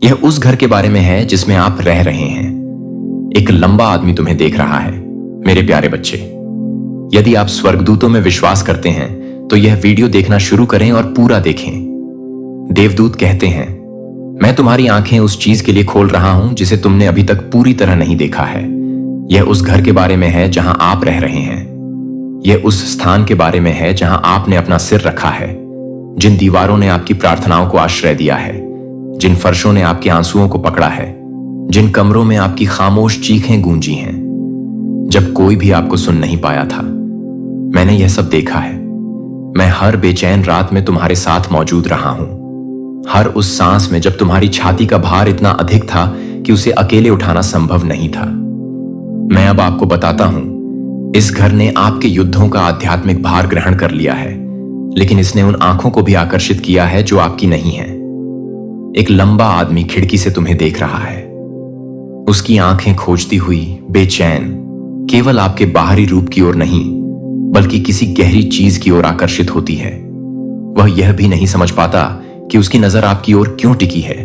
यह उस घर के बारे में है जिसमें आप रह रहे हैं। एक लंबा आदमी तुम्हें देख रहा है। मेरे प्यारे बच्चे, यदि आप स्वर्गदूतों में विश्वास करते हैं तो यह वीडियो देखना शुरू करें और पूरा देखें। देवदूत कहते हैं, मैं तुम्हारी आंखें उस चीज के लिए खोल रहा हूं जिसे तुमने अभी तक पूरी तरह नहीं देखा है। यह उस घर के बारे में है जहां आप रह रहे हैं। यह उस स्थान के बारे में है जहां आपने अपना सिर रखा है, जिन दीवारों ने आपकी प्रार्थनाओं को आश्रय दिया है, जिन फर्शों ने आपके आंसुओं को पकड़ा है, जिन कमरों में आपकी खामोश चीखें गूंजी हैं जब कोई भी आपको सुन नहीं पाया था। मैंने यह सब देखा है। मैं हर बेचैन रात में तुम्हारे साथ मौजूद रहा हूं, हर उस सांस में जब तुम्हारी छाती का भार इतना अधिक था कि उसे अकेले उठाना संभव नहीं था। मैं अब आपको बताता हूं, इस घर ने आपके युद्धों का आध्यात्मिक भार ग्रहण कर लिया है, लेकिन इसने उन आंखों को भी आकर्षित किया है जो आपकी नहीं है। एक लंबा आदमी खिड़की से तुम्हें देख रहा है। उसकी आंखें खोजती हुई, बेचैन, केवल आपके बाहरी रूप की ओर नहीं बल्कि किसी गहरी चीज की ओर आकर्षित होती है। वह यह भी नहीं समझ पाता कि उसकी नजर आपकी ओर क्यों टिकी है।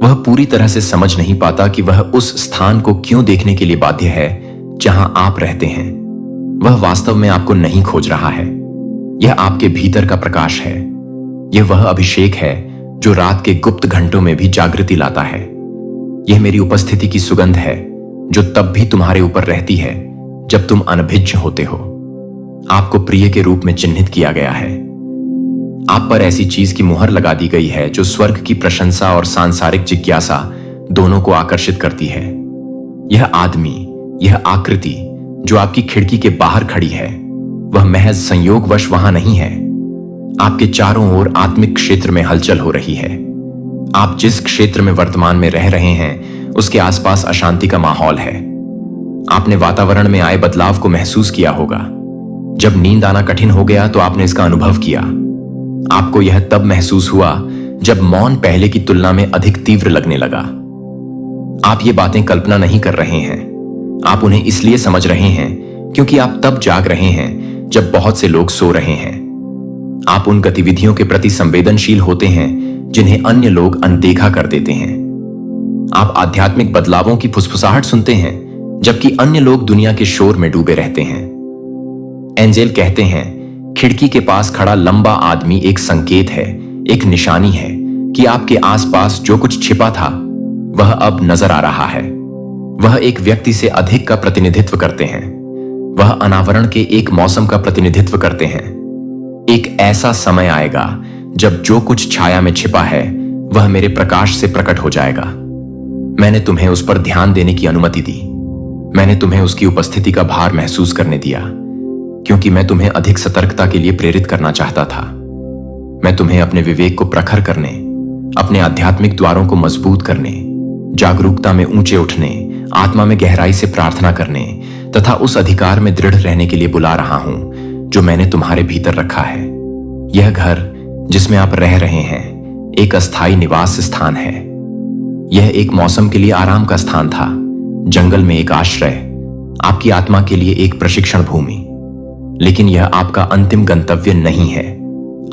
वह पूरी तरह से समझ नहीं पाता कि वह उस स्थान को क्यों देखने के लिए बाध्य है जहां आप रहते हैं। वह वास्तव में आपको नहीं खोज रहा है। यह आपके भीतर का प्रकाश है। यह वह अभिषेक है जो रात के गुप्त घंटों में भी जागृति लाता है। यह मेरी उपस्थिति की सुगंध है जो तब भी तुम्हारे ऊपर रहती है जब तुम अनभिज्ञ होते हो। आपको प्रिय के रूप में चिन्हित किया गया है। आप पर ऐसी चीज की मुहर लगा दी गई है जो स्वर्ग की प्रशंसा और सांसारिक जिज्ञासा दोनों को आकर्षित करती है। यह आदमी, यह आकृति जो आपकी खिड़की के बाहर खड़ी है, वह महज संयोगवश वहां नहीं है। आपके चारों ओर आत्मिक क्षेत्र में हलचल हो रही है। आप जिस क्षेत्र में वर्तमान में रह रहे हैं उसके आसपास अशांति का माहौल है। आपने वातावरण में आए बदलाव को महसूस किया होगा। जब नींद आना कठिन हो गया तो आपने इसका अनुभव किया। आपको यह तब महसूस हुआ जब मौन पहले की तुलना में अधिक तीव्र लगने लगा। आप ये बातें कल्पना नहीं कर रहे हैं, आप उन्हें इसलिए समझ रहे हैं क्योंकि आप तब जाग रहे हैं जब बहुत से लोग सो रहे हैं। आप उन गतिविधियों के प्रति संवेदनशील होते हैं जिन्हें अन्य लोग अनदेखा कर देते हैं। आप आध्यात्मिक बदलावों की फुसफुसाहट सुनते हैं जबकि अन्य लोग दुनिया के शोर में डूबे रहते हैं। एंजेल कहते हैं, खिड़की के पास खड़ा लंबा आदमी एक संकेत है, एक निशानी है कि आपके आसपास जो कुछ छिपा था वह अब नजर आ रहा है। वह एक व्यक्ति से अधिक का प्रतिनिधित्व करते हैं। वह अनावरण के एक मौसम का प्रतिनिधित्व करते हैं। एक ऐसा समय आएगा जब जो कुछ छाया में छिपा है वह मेरे प्रकाश से प्रकट हो जाएगा। मैंने तुम्हें उस पर ध्यान देने की अनुमति दी। मैंने तुम्हें उसकी उपस्थिति का भार महसूस करने दिया क्योंकि मैं तुम्हें अधिक सतर्कता के लिए प्रेरित करना चाहता था। मैं तुम्हें अपने विवेक को प्रखर करने, अपने आध्यात्मिक द्वारों को मजबूत करने, जागरूकता में ऊंचे उठने, आत्मा में गहराई से प्रार्थना करने तथा उस अधिकार में दृढ़ रहने के लिए बुला रहा हूं जो मैंने तुम्हारे भीतर रखा है। यह घर जिसमें आप रह रहे हैं एक अस्थायी निवास स्थान है। यह एक मौसम के लिए आराम का स्थान था, जंगल में एक आश्रय, आपकी आत्मा के लिए एक प्रशिक्षण भूमि। लेकिन यह आपका अंतिम गंतव्य नहीं है।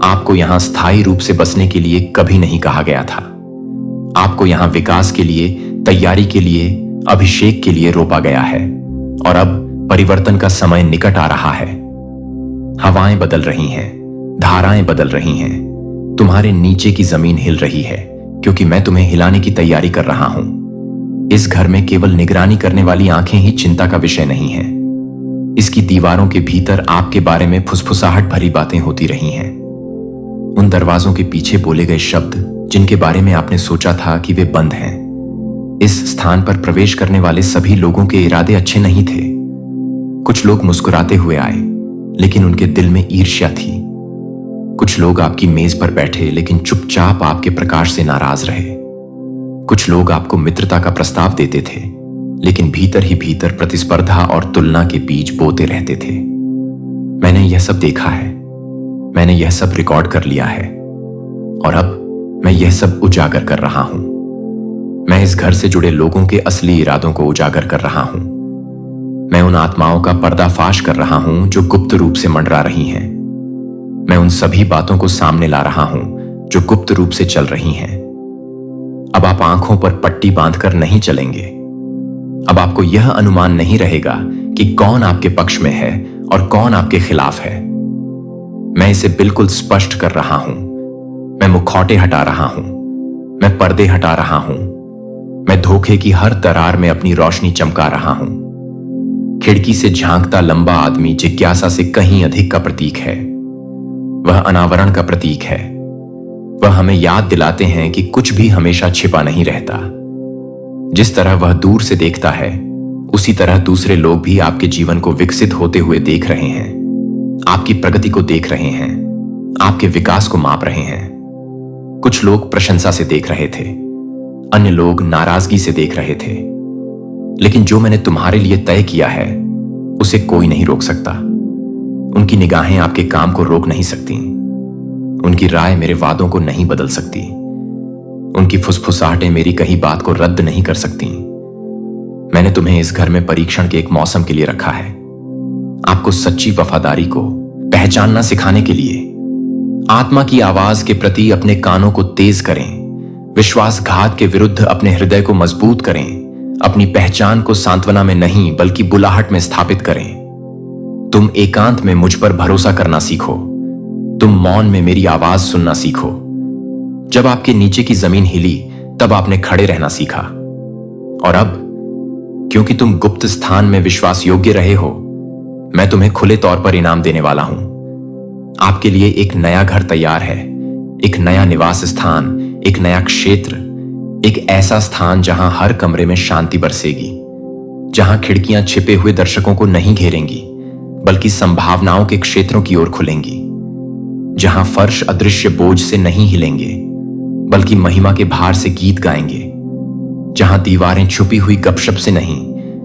आपको यहां स्थायी रूप से बसने के लिए कभी नहीं कहा गया था। आपको यहां विकास के लिए, तैयारी के लिए, अभिषेक के लिए रोपा गया है और अब परिवर्तन का समय निकट आ रहा है। हवाएं बदल रही हैं, धाराएं बदल रही हैं, तुम्हारे नीचे की जमीन हिल रही है क्योंकि मैं तुम्हें हिलाने की तैयारी कर रहा हूं। इस घर में केवल निगरानी करने वाली आंखें ही चिंता का विषय नहीं है। इसकी दीवारों के भीतर आपके बारे में फुसफुसाहट भरी बातें होती रही हैं। उन दरवाजों के पीछे बोले गए शब्द जिनके बारे में आपने सोचा था कि वे बंद हैं। इस स्थान पर प्रवेश करने वाले सभी लोगों के इरादे अच्छे नहीं थे। कुछ लोग मुस्कुराते हुए आए लेकिन उनके दिल में ईर्ष्या थी। कुछ लोग आपकी मेज पर बैठे लेकिन चुपचाप आपके प्रकाश से नाराज रहे। कुछ लोग आपको मित्रता का प्रस्ताव देते थे लेकिन भीतर ही भीतर प्रतिस्पर्धा और तुलना के बीज बोते रहते थे। मैंने यह सब देखा है। मैंने यह सब रिकॉर्ड कर लिया है और अब मैं यह सब उजागर कर रहा हूं। मैं इस घर से जुड़े लोगों के असली इरादों को उजागर कर रहा हूं। मैं उन आत्माओं का पर्दाफाश कर रहा हूं जो गुप्त रूप से मंडरा रही हैं। मैं उन सभी बातों को सामने ला रहा हूं जो गुप्त रूप से चल रही हैं। अब आप आंखों पर पट्टी बांधकर नहीं चलेंगे। अब आपको यह अनुमान नहीं रहेगा कि कौन आपके पक्ष में है और कौन आपके खिलाफ है। मैं इसे बिल्कुल स्पष्ट कर रहा हूं। मैं मुखौटे हटा रहा हूं, मैं पर्दे हटा रहा हूं, मैं धोखे की हर दरार में अपनी रोशनी चमका रहा हूं। खिड़की से झांकता लंबा आदमी जिज्ञासा से कहीं अधिक का प्रतीक है। वह अनावरण का प्रतीक है। वह हमें याद दिलाते हैं कि कुछ भी हमेशा छिपा नहीं रहता। जिस तरह वह दूर से देखता है, उसी तरह दूसरे लोग भी आपके जीवन को विकसित होते हुए देख रहे हैं, आपकी प्रगति को देख रहे हैं, आपके विकास को माप रहे हैं। कुछ लोग प्रशंसा से देख रहे थे, अन्य लोग नाराजगी से देख रहे थे। लेकिन जो मैंने तुम्हारे लिए तय किया है, उसे कोई नहीं रोक सकता। उनकी निगाहें आपके काम को रोक नहीं सकती। उनकी राय मेरे वादों को नहीं बदल सकती। उनकी फुसफुसाहटें मेरी कही बात को रद्द नहीं कर सकती। मैंने तुम्हें इस घर में परीक्षण के एक मौसम के लिए रखा है, आपको सच्ची वफादारी को पहचानना सिखाने के लिए। आत्मा की आवाज के प्रति अपने कानों को तेज करें, विश्वासघात के विरुद्ध अपने हृदय को मजबूत करें, अपनी पहचान को सांत्वना में नहीं बल्कि बुलाहट में स्थापित करें। तुम एकांत में मुझ पर भरोसा करना सीखो। तुम मौन में मेरी आवाज सुनना सीखो। जब आपके नीचे की जमीन हिली, तब आपने खड़े रहना सीखा। और अब, क्योंकि तुम गुप्त स्थान में विश्वास योग्य रहे हो, मैं तुम्हें खुले तौर पर इनाम देने वाला हूं। आपके लिए एक नया घर तैयार है, एक नया निवास स्थान, एक नया क्षेत्र, एक ऐसा स्थान जहां हर कमरे में शांति बरसेगी, जहां खिड़कियां छिपे हुए दर्शकों को नहीं घेरेंगी बल्कि संभावनाओं के क्षेत्रों की ओर खुलेंगी, जहां फर्श अदृश्य बोझ से नहीं हिलेंगे बल्कि महिमा के भार से गीत गाएंगे, जहां दीवारें छुपी हुई गपशप से नहीं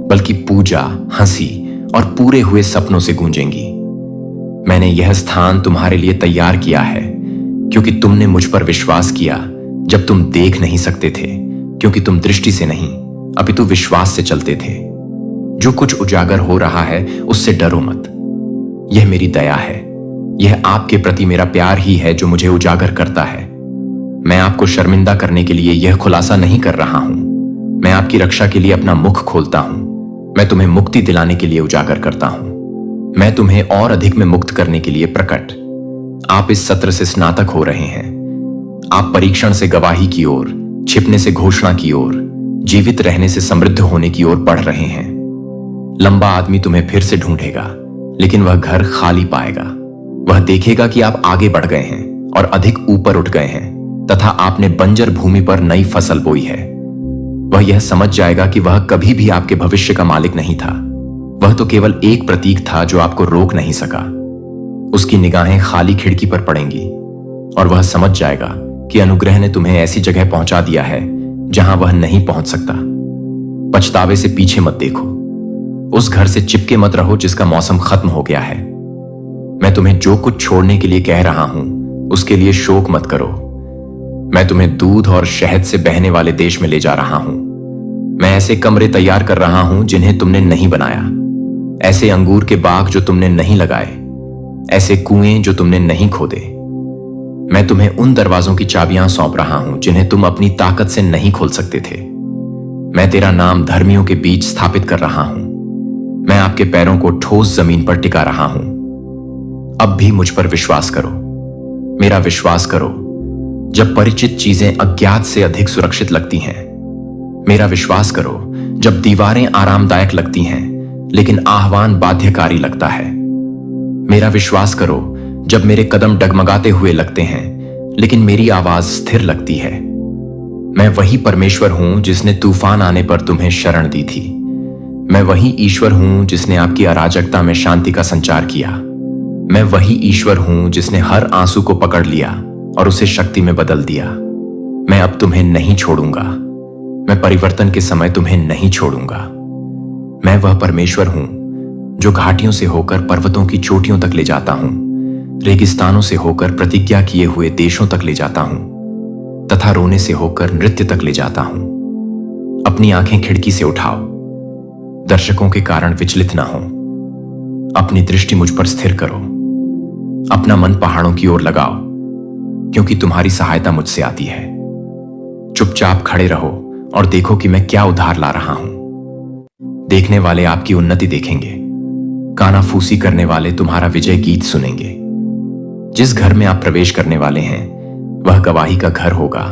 बल्कि पूजा, हंसी और पूरे हुए सपनों से गूंजेंगी। मैंने यह स्थान तुम्हारे लिए तैयार किया है क्योंकि तुमने मुझ पर विश्वास किया जब तुम देख नहीं सकते थे, क्योंकि तुम दृष्टि से नहीं अपितु विश्वास से चलते थे। जो कुछ उजागर हो रहा है उससे डरो मत। यह मेरी दया है, यह आपके प्रति मेरा प्यार ही है जो मुझे उजागर करता है। मैं आपको शर्मिंदा करने के लिए यह खुलासा नहीं कर रहा हूं। मैं आपकी रक्षा के लिए अपना मुख खोलता हूं। मैं तुम्हें मुक्ति दिलाने के लिए उजागर करता हूं। मैं तुम्हें और अधिक में मुक्त करने के लिए प्रकट। आप इस सत्र से स्नातक हो रहे हैं। आप परीक्षण से गवाही की ओर, छिपने से घोषणा की ओर, जीवित रहने से समृद्ध होने की ओर बढ़ रहे हैं। लंबा आदमी तुम्हें फिर से ढूंढेगा, लेकिन वह घर खाली पाएगा। वह देखेगा कि आप आगे बढ़ गए हैं और अधिक ऊपर उठ गए हैं तथा आपने बंजर भूमि पर नई फसल बोई है। वह यह समझ जाएगा कि वह कभी भी आपके भविष्य का मालिक नहीं था। वह तो केवल एक प्रतीक था जो आपको रोक नहीं सका। उसकी निगाहें खाली खिड़की पर पड़ेंगी और वह समझ जाएगा कि अनुग्रह ने तुम्हें ऐसी जगह पहुंचा दिया है जहां वह नहीं पहुंच सकता। पछतावे से पीछे मत देखो। उस घर से चिपके मत रहो जिसका मौसम खत्म हो गया है। मैं तुम्हें जो कुछ छोड़ने के लिए कह रहा हूं, उसके लिए शोक मत करो। मैं तुम्हें दूध और शहद से बहने वाले देश में ले जा रहा हूं। मैं ऐसे कमरे तैयार कर रहा हूं जिन्हें तुमने नहीं बनाया, ऐसे अंगूर के बाग जो तुमने नहीं लगाए, ऐसे कुएं जो तुमने नहीं खोदे। मैं तुम्हें उन दरवाजों की चाबियां सौंप रहा हूं जिन्हें तुम अपनी ताकत से नहीं खोल सकते थे। मैं तेरा नाम धर्मियों के बीच स्थापित कर रहा हूं। मैं आपके पैरों को ठोस जमीन पर टिका रहा हूं। अब भी मुझ पर विश्वास करो, मेरा विश्वास करो जब परिचित चीजें अज्ञात से अधिक सुरक्षित लगती हैं। मेरा विश्वास करो जब दीवारें आरामदायक लगती हैं लेकिन आह्वान बाध्यकारी लगता है। मेरा विश्वास करो जब मेरे कदम डगमगाते हुए लगते हैं लेकिन मेरी आवाज स्थिर लगती है। मैं वही परमेश्वर हूं जिसने तूफान आने पर तुम्हें शरण दी थी। मैं वही ईश्वर हूं जिसने आपकी अराजकता में शांति का संचार किया। मैं वही ईश्वर हूं जिसने हर आंसू को पकड़ लिया और उसे शक्ति में बदल दिया। मैं अब तुम्हें नहीं छोड़ूंगा। मैं परिवर्तन के समय तुम्हें नहीं छोड़ूंगा। मैं वह परमेश्वर हूं जो घाटियों से होकर पर्वतों की चोटियों तक ले जाता हूं, रेगिस्तानों से होकर प्रतिज्ञा किए हुए देशों तक ले जाता हूं तथा रोने से होकर नृत्य तक ले जाता हूं। अपनी आंखें खिड़की से उठाओ, दर्शकों के कारण विचलित ना हो। अपनी दृष्टि मुझ पर स्थिर करो। अपना मन पहाड़ों की ओर लगाओ क्योंकि तुम्हारी सहायता मुझसे आती है। चुपचाप खड़े रहो और देखो कि मैं क्या उधार ला रहा हूं। देखने वाले आपकी उन्नति देखेंगे, कानाफूसी करने वाले तुम्हारा विजय गीत सुनेंगे। जिस घर में आप प्रवेश करने वाले हैं वह गवाही का घर होगा,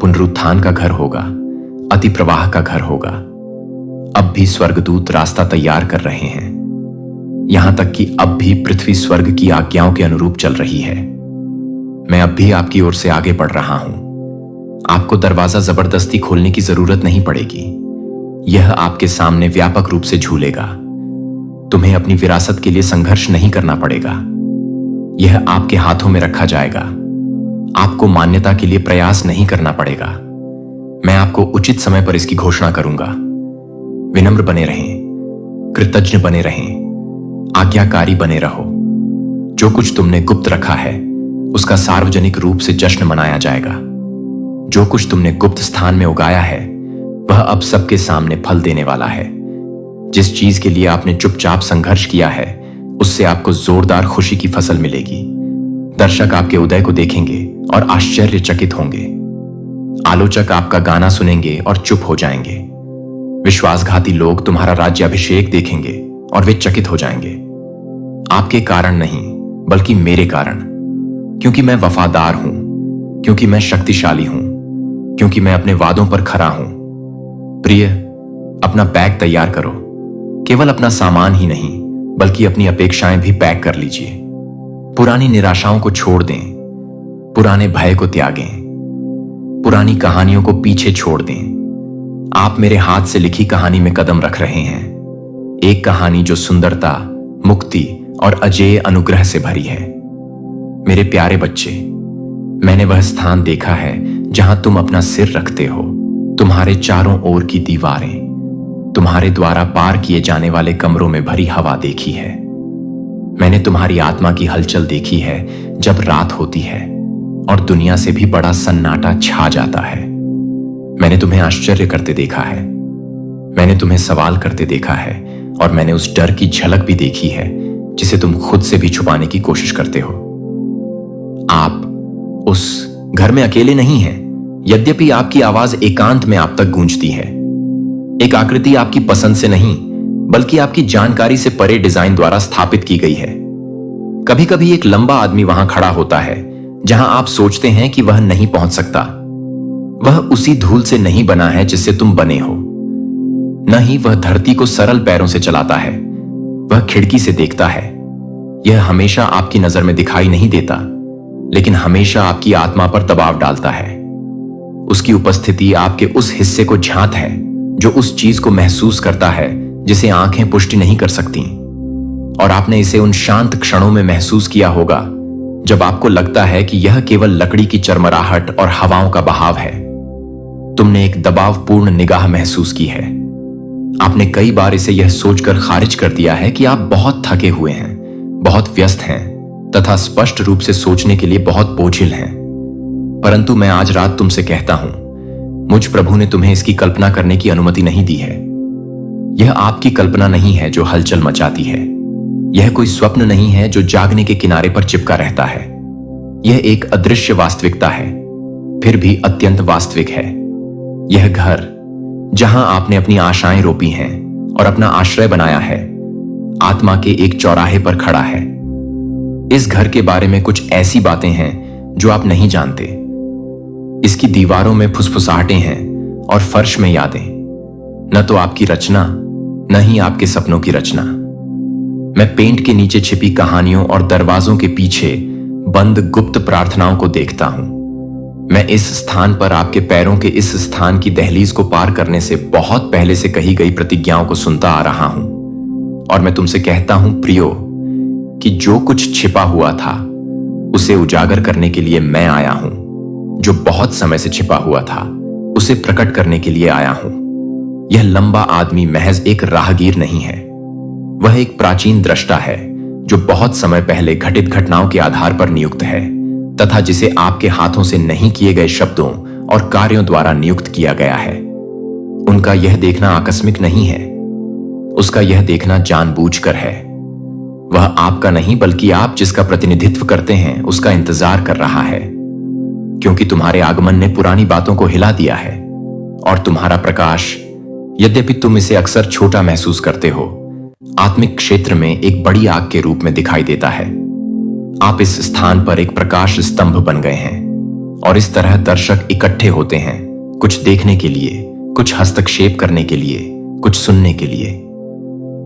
पुनरुत्थान का घर होगा, अति प्रवाह का घर होगा। अब भी स्वर्गदूत रास्ता तैयार कर रहे हैं, यहां तक कि अब भी पृथ्वी स्वर्ग की आज्ञाओं के अनुरूप चल रही है। मैं अब भी आपकी ओर से आगे बढ़ रहा हूं। आपको दरवाजा जबरदस्ती खोलने की जरूरत नहीं पड़ेगी, यह आपके सामने व्यापक रूप से झूलेगा। तुम्हें अपनी विरासत के लिए संघर्ष नहीं करना पड़ेगा, यह आपके हाथों में रखा जाएगा। आपको मान्यता के लिए प्रयास नहीं करना पड़ेगा, मैं आपको उचित समय पर इसकी घोषणा करूंगा। विनम्र बने रहें, कृतज्ञ बने रहें, आज्ञाकारी बने रहो। जो कुछ तुमने गुप्त रखा है उसका सार्वजनिक रूप से जश्न मनाया जाएगा। जो कुछ तुमने गुप्त स्थान में उगाया है वह अब सबके सामने फल देने वाला है। जिस चीज के लिए आपने चुपचाप संघर्ष किया है उससे आपको जोरदार खुशी की फसल मिलेगी। दर्शक आपके उदय को देखेंगे और आश्चर्यचकित होंगे। आलोचक आपका गाना सुनेंगे और चुप हो जाएंगे। विश्वासघाती लोग तुम्हारा राज्याभिषेक देखेंगे और वे चकित हो जाएंगे। आपके कारण नहीं बल्कि मेरे कारण, क्योंकि मैं वफादार हूं, क्योंकि मैं शक्तिशाली हूं, क्योंकि मैं अपने वादों पर खरा हूं। प्रिय, अपना बैग तैयार करो। केवल अपना सामान ही नहीं बल्कि अपनी अपेक्षाएं भी पैक कर लीजिए। पुरानी निराशाओं को छोड़ दें, पुराने भय को त्यागें, पुरानी कहानियों को पीछे छोड़ दें। आप मेरे हाथ से लिखी कहानी में कदम रख रहे हैं, एक कहानी जो सुंदरता, मुक्ति और अजेय अनुग्रह से भरी है। मेरे प्यारे बच्चे, मैंने वह स्थान देखा है जहां तुम अपना सिर रखते हो। तुम्हारे चारों ओर की दीवारें, तुम्हारे द्वारा पार किए जाने वाले कमरों में भरी हवा देखी है। मैंने तुम्हारी आत्मा की हलचल देखी है जब रात होती है और दुनिया से भी बड़ा सन्नाटा छा जाता है। मैंने तुम्हें आश्चर्य करते देखा है, मैंने तुम्हें सवाल करते देखा है और मैंने उस डर की झलक भी देखी है जिसे तुम खुद से भी छुपाने की कोशिश करते हो। आप उस घर में अकेले नहीं हैं, यद्यपि आपकी आवाज एकांत में आप तक गूंजती है। एक आकृति आपकी पसंद से नहीं बल्कि आपकी जानकारी से परे डिजाइन द्वारा स्थापित की गई है। कभी कभी एक लंबा आदमी वहां खड़ा होता है जहां आप सोचते हैं कि वह नहीं पहुंच सकता। वह उसी धूल से नहीं बना है जिससे तुम बने हो, न ही वह धरती को सरल पैरों से चलाता है। वह खिड़की से देखता है। यह हमेशा आपकी नजर में दिखाई नहीं देता, लेकिन हमेशा आपकी आत्मा पर दबाव डालता है। उसकी उपस्थिति आपके उस हिस्से को झांत है जो उस चीज को महसूस करता है जिसे आंखें पुष्टि नहीं कर सकती। और आपने इसे उन शांत क्षणों में महसूस किया होगा जब आपको लगता है कि यह केवल लकड़ी की चरमराहट और हवाओं का बहाव है। तुमने एक दबावपूर्ण निगाह महसूस की है। आपने कई बार इसे यह सोचकर खारिज कर दिया है कि आप बहुत थके हुए हैं, बहुत व्यस्त हैं तथा स्पष्ट रूप से सोचने के लिए बहुत बोझिल हैं। परंतु मैं आज रात तुमसे कहता हूं, मुझ प्रभु ने तुम्हें इसकी कल्पना करने की अनुमति नहीं दी है। यह आपकी कल्पना नहीं है जो हलचल मचाती है। यह कोई स्वप्न नहीं है जो जागने के किनारे पर चिपका रहता है। यह एक अदृश्य वास्तविकता है, फिर भी अत्यंत वास्तविक है। यह घर जहां आपने अपनी आशाएं रोपी हैं और अपना आश्रय बनाया है, आत्मा के एक चौराहे पर खड़ा है। इस घर के बारे में कुछ ऐसी बातें हैं जो आप नहीं जानते। इसकी दीवारों में फुसफुसाहटें हैं और फर्श में यादें। न तो आपकी रचना, न ही आपके सपनों की रचना। मैं पेंट के नीचे छिपी कहानियों और दरवाजों के पीछे बंद गुप्त प्रार्थनाओं को देखता हूं। मैं इस स्थान पर आपके पैरों के इस स्थान की दहलीज को पार करने से बहुत पहले से कही गई प्रतिज्ञाओं को सुनता आ रहा हूं। और मैं तुमसे कहता हूं प्रियो, कि जो कुछ छिपा हुआ था उसे उजागर करने के लिए मैं आया हूं। जो बहुत समय से छिपा हुआ था उसे प्रकट करने के लिए आया हूं। यह लंबा आदमी महज एक राहगीर नहीं है, वह एक प्राचीन दृष्टा है जो बहुत समय पहले घटित घटनाओं के आधार पर नियुक्त है तथा जिसे आपके हाथों से नहीं किए गए शब्दों और कार्यों द्वारा नियुक्त किया गया है। उनका यह देखना आकस्मिक नहीं है, उसका यह देखना जानबूझकर है। वह आपका नहीं बल्कि आप जिसका प्रतिनिधित्व करते हैं उसका इंतजार कर रहा है, क्योंकि तुम्हारे आगमन ने पुरानी बातों को हिला दिया है और तुम्हारा प्रकाश, यद्यपि तुम इसे अक्सर छोटा महसूस करते हो, आत्मिक क्षेत्र में एक बड़ी आग के रूप में दिखाई देता है। आप इस स्थान पर एक प्रकाश स्तंभ बन गए हैं और इस तरह दर्शक इकट्ठे होते हैं, कुछ देखने के लिए, कुछ हस्तक्षेप करने के लिए, कुछ सुनने के लिए।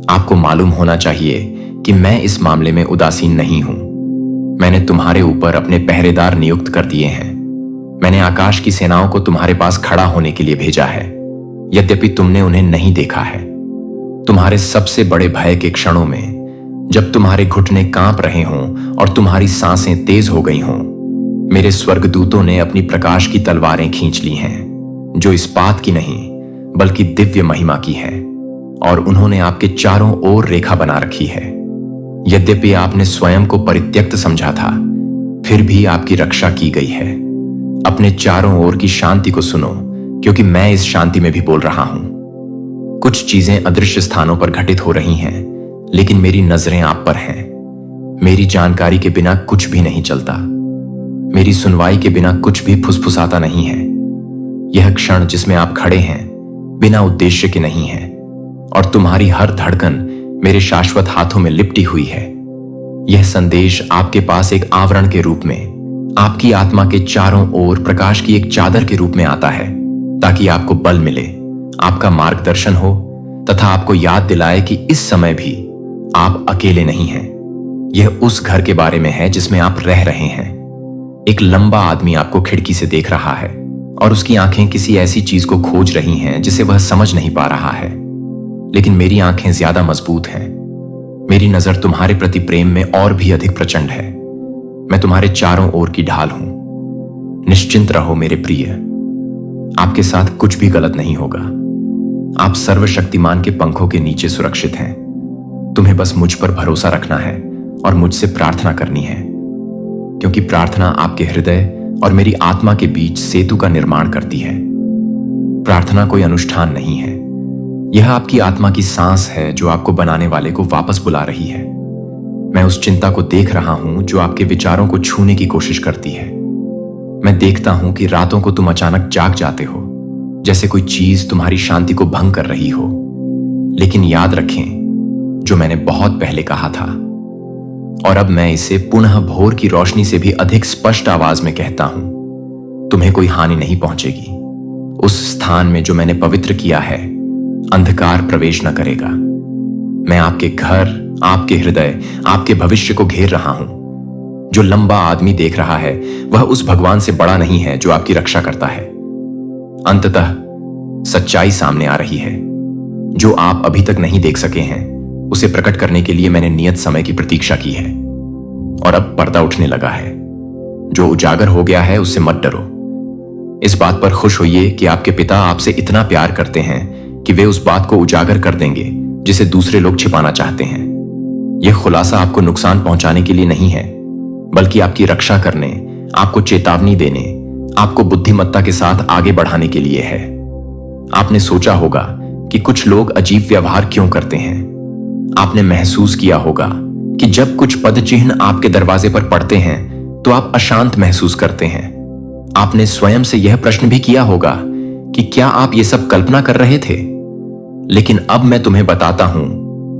आपको मालूम होना चाहिए कि मैं इस मामले में उदासीन नहीं हूं। मैंने तुम्हारे ऊपर अपने पहरेदार नियुक्त कर दिए हैं। मैंने आकाश की सेनाओं को तुम्हारे पास खड़ा होने के लिए भेजा है, यद्यपि तुमने उन्हें नहीं देखा है। तुम्हारे सबसे बड़े भय के क्षणों में, जब तुम्हारे घुटने कांप रहे हों और तुम्हारी सांसें तेज हो गई हों, मेरे स्वर्गदूतों ने अपनी प्रकाश की तलवारें खींच ली हैं, जो इस्पात की नहीं बल्कि दिव्य महिमा की है, और उन्होंने आपके चारों ओर रेखा बना रखी है। यद्यपि आपने स्वयं को परित्यक्त समझा था, फिर भी आपकी रक्षा की गई है। अपने चारों ओर की शांति को सुनो, क्योंकि मैं इस शांति में भी बोल रहा हूं। कुछ चीजें अदृश्य स्थानों पर घटित हो रही हैं, लेकिन मेरी नजरें आप पर हैं। मेरी जानकारी के बिना कुछ भी नहीं चलता। मेरी सुनवाई के बिना कुछ भी फुसफुसाता नहीं है। यह क्षण जिसमें आप खड़े हैं बिना उद्देश्य के नहीं है, और तुम्हारी हर धड़कन मेरे शाश्वत हाथों में लिपटी हुई है। यह संदेश आपके पास एक आवरण के रूप में, आपकी आत्मा के चारों ओर प्रकाश की एक चादर के रूप में आता है, ताकि आपको बल मिले, आपका मार्गदर्शन हो, तथा आपको याद दिलाए कि इस समय भी आप अकेले नहीं हैं। यह उस घर के बारे में है जिसमें आप रह रहे हैं। एक लंबा आदमी आपको खिड़की से देख रहा है और उसकी आंखें किसी ऐसी चीज को खोज रही हैं जिसे वह समझ नहीं पा रहा है, लेकिन मेरी आंखें ज्यादा मजबूत हैं। मेरी नजर तुम्हारे प्रति प्रेम में और भी अधिक प्रचंड है। मैं तुम्हारे चारों ओर की ढाल हूं। निश्चिंत रहो मेरे प्रिय, आपके साथ कुछ भी गलत नहीं होगा। आप सर्वशक्तिमान के पंखों के नीचे सुरक्षित हैं। तुम्हें बस मुझ पर भरोसा रखना है और मुझसे प्रार्थना करनी है, क्योंकि प्रार्थना आपके हृदय और मेरी आत्मा के बीच सेतु का निर्माण करती है। प्रार्थना कोई अनुष्ठान नहीं है, यह आपकी आत्मा की सांस है जो आपको बनाने वाले को वापस बुला रही है। मैं उस चिंता को देख रहा हूं जो आपके विचारों को छूने की कोशिश करती है। मैं देखता हूं कि रातों को तुम अचानक जाग जाते हो, जैसे कोई चीज तुम्हारी शांति को भंग कर रही हो। लेकिन याद रखें जो मैंने बहुत पहले कहा था, और अब मैं इसे पुनः भोर की रोशनी से भी अधिक स्पष्ट आवाज में कहता हूं, तुम्हें कोई हानि नहीं पहुंचेगी। उस स्थान में जो मैंने पवित्र किया है, अंधकार प्रवेश न करेगा। मैं आपके घर, आपके हृदय, आपके भविष्य को घेर रहा हूं। जो लंबा आदमी देख रहा है वह उस भगवान से बड़ा नहीं है जो आपकी रक्षा करता है। अंततः सच्चाई सामने आ रही है। जो आप अभी तक नहीं देख सके हैं, उसे प्रकट करने के लिए मैंने नियत समय की प्रतीक्षा की है, और अब पर्दा उठने लगा है। जो उजागर हो गया है उससे मत डरो। इस बात पर खुश होइए कि आपके पिता आपसे इतना प्यार करते हैं कि वे उस बात को उजागर कर देंगे जिसे दूसरे लोग छिपाना चाहते हैं। यह खुलासा आपको नुकसान पहुंचाने के लिए नहीं है, बल्कि आपकी रक्षा करने, आपको चेतावनी देने, आपको बुद्धिमत्ता के साथ आगे बढ़ाने के लिए है। आपने सोचा होगा कि कुछ लोग अजीब व्यवहार क्यों करते हैं। आपने महसूस किया होगा कि जब कुछ पद चिन्ह आपके दरवाजे पर पड़ते हैं तो आप अशांत महसूस करते हैं। आपने स्वयं से यह प्रश्न भी किया होगा कि क्या आप ये सब कल्पना कर रहे थे। लेकिन अब मैं तुम्हें बताता हूं,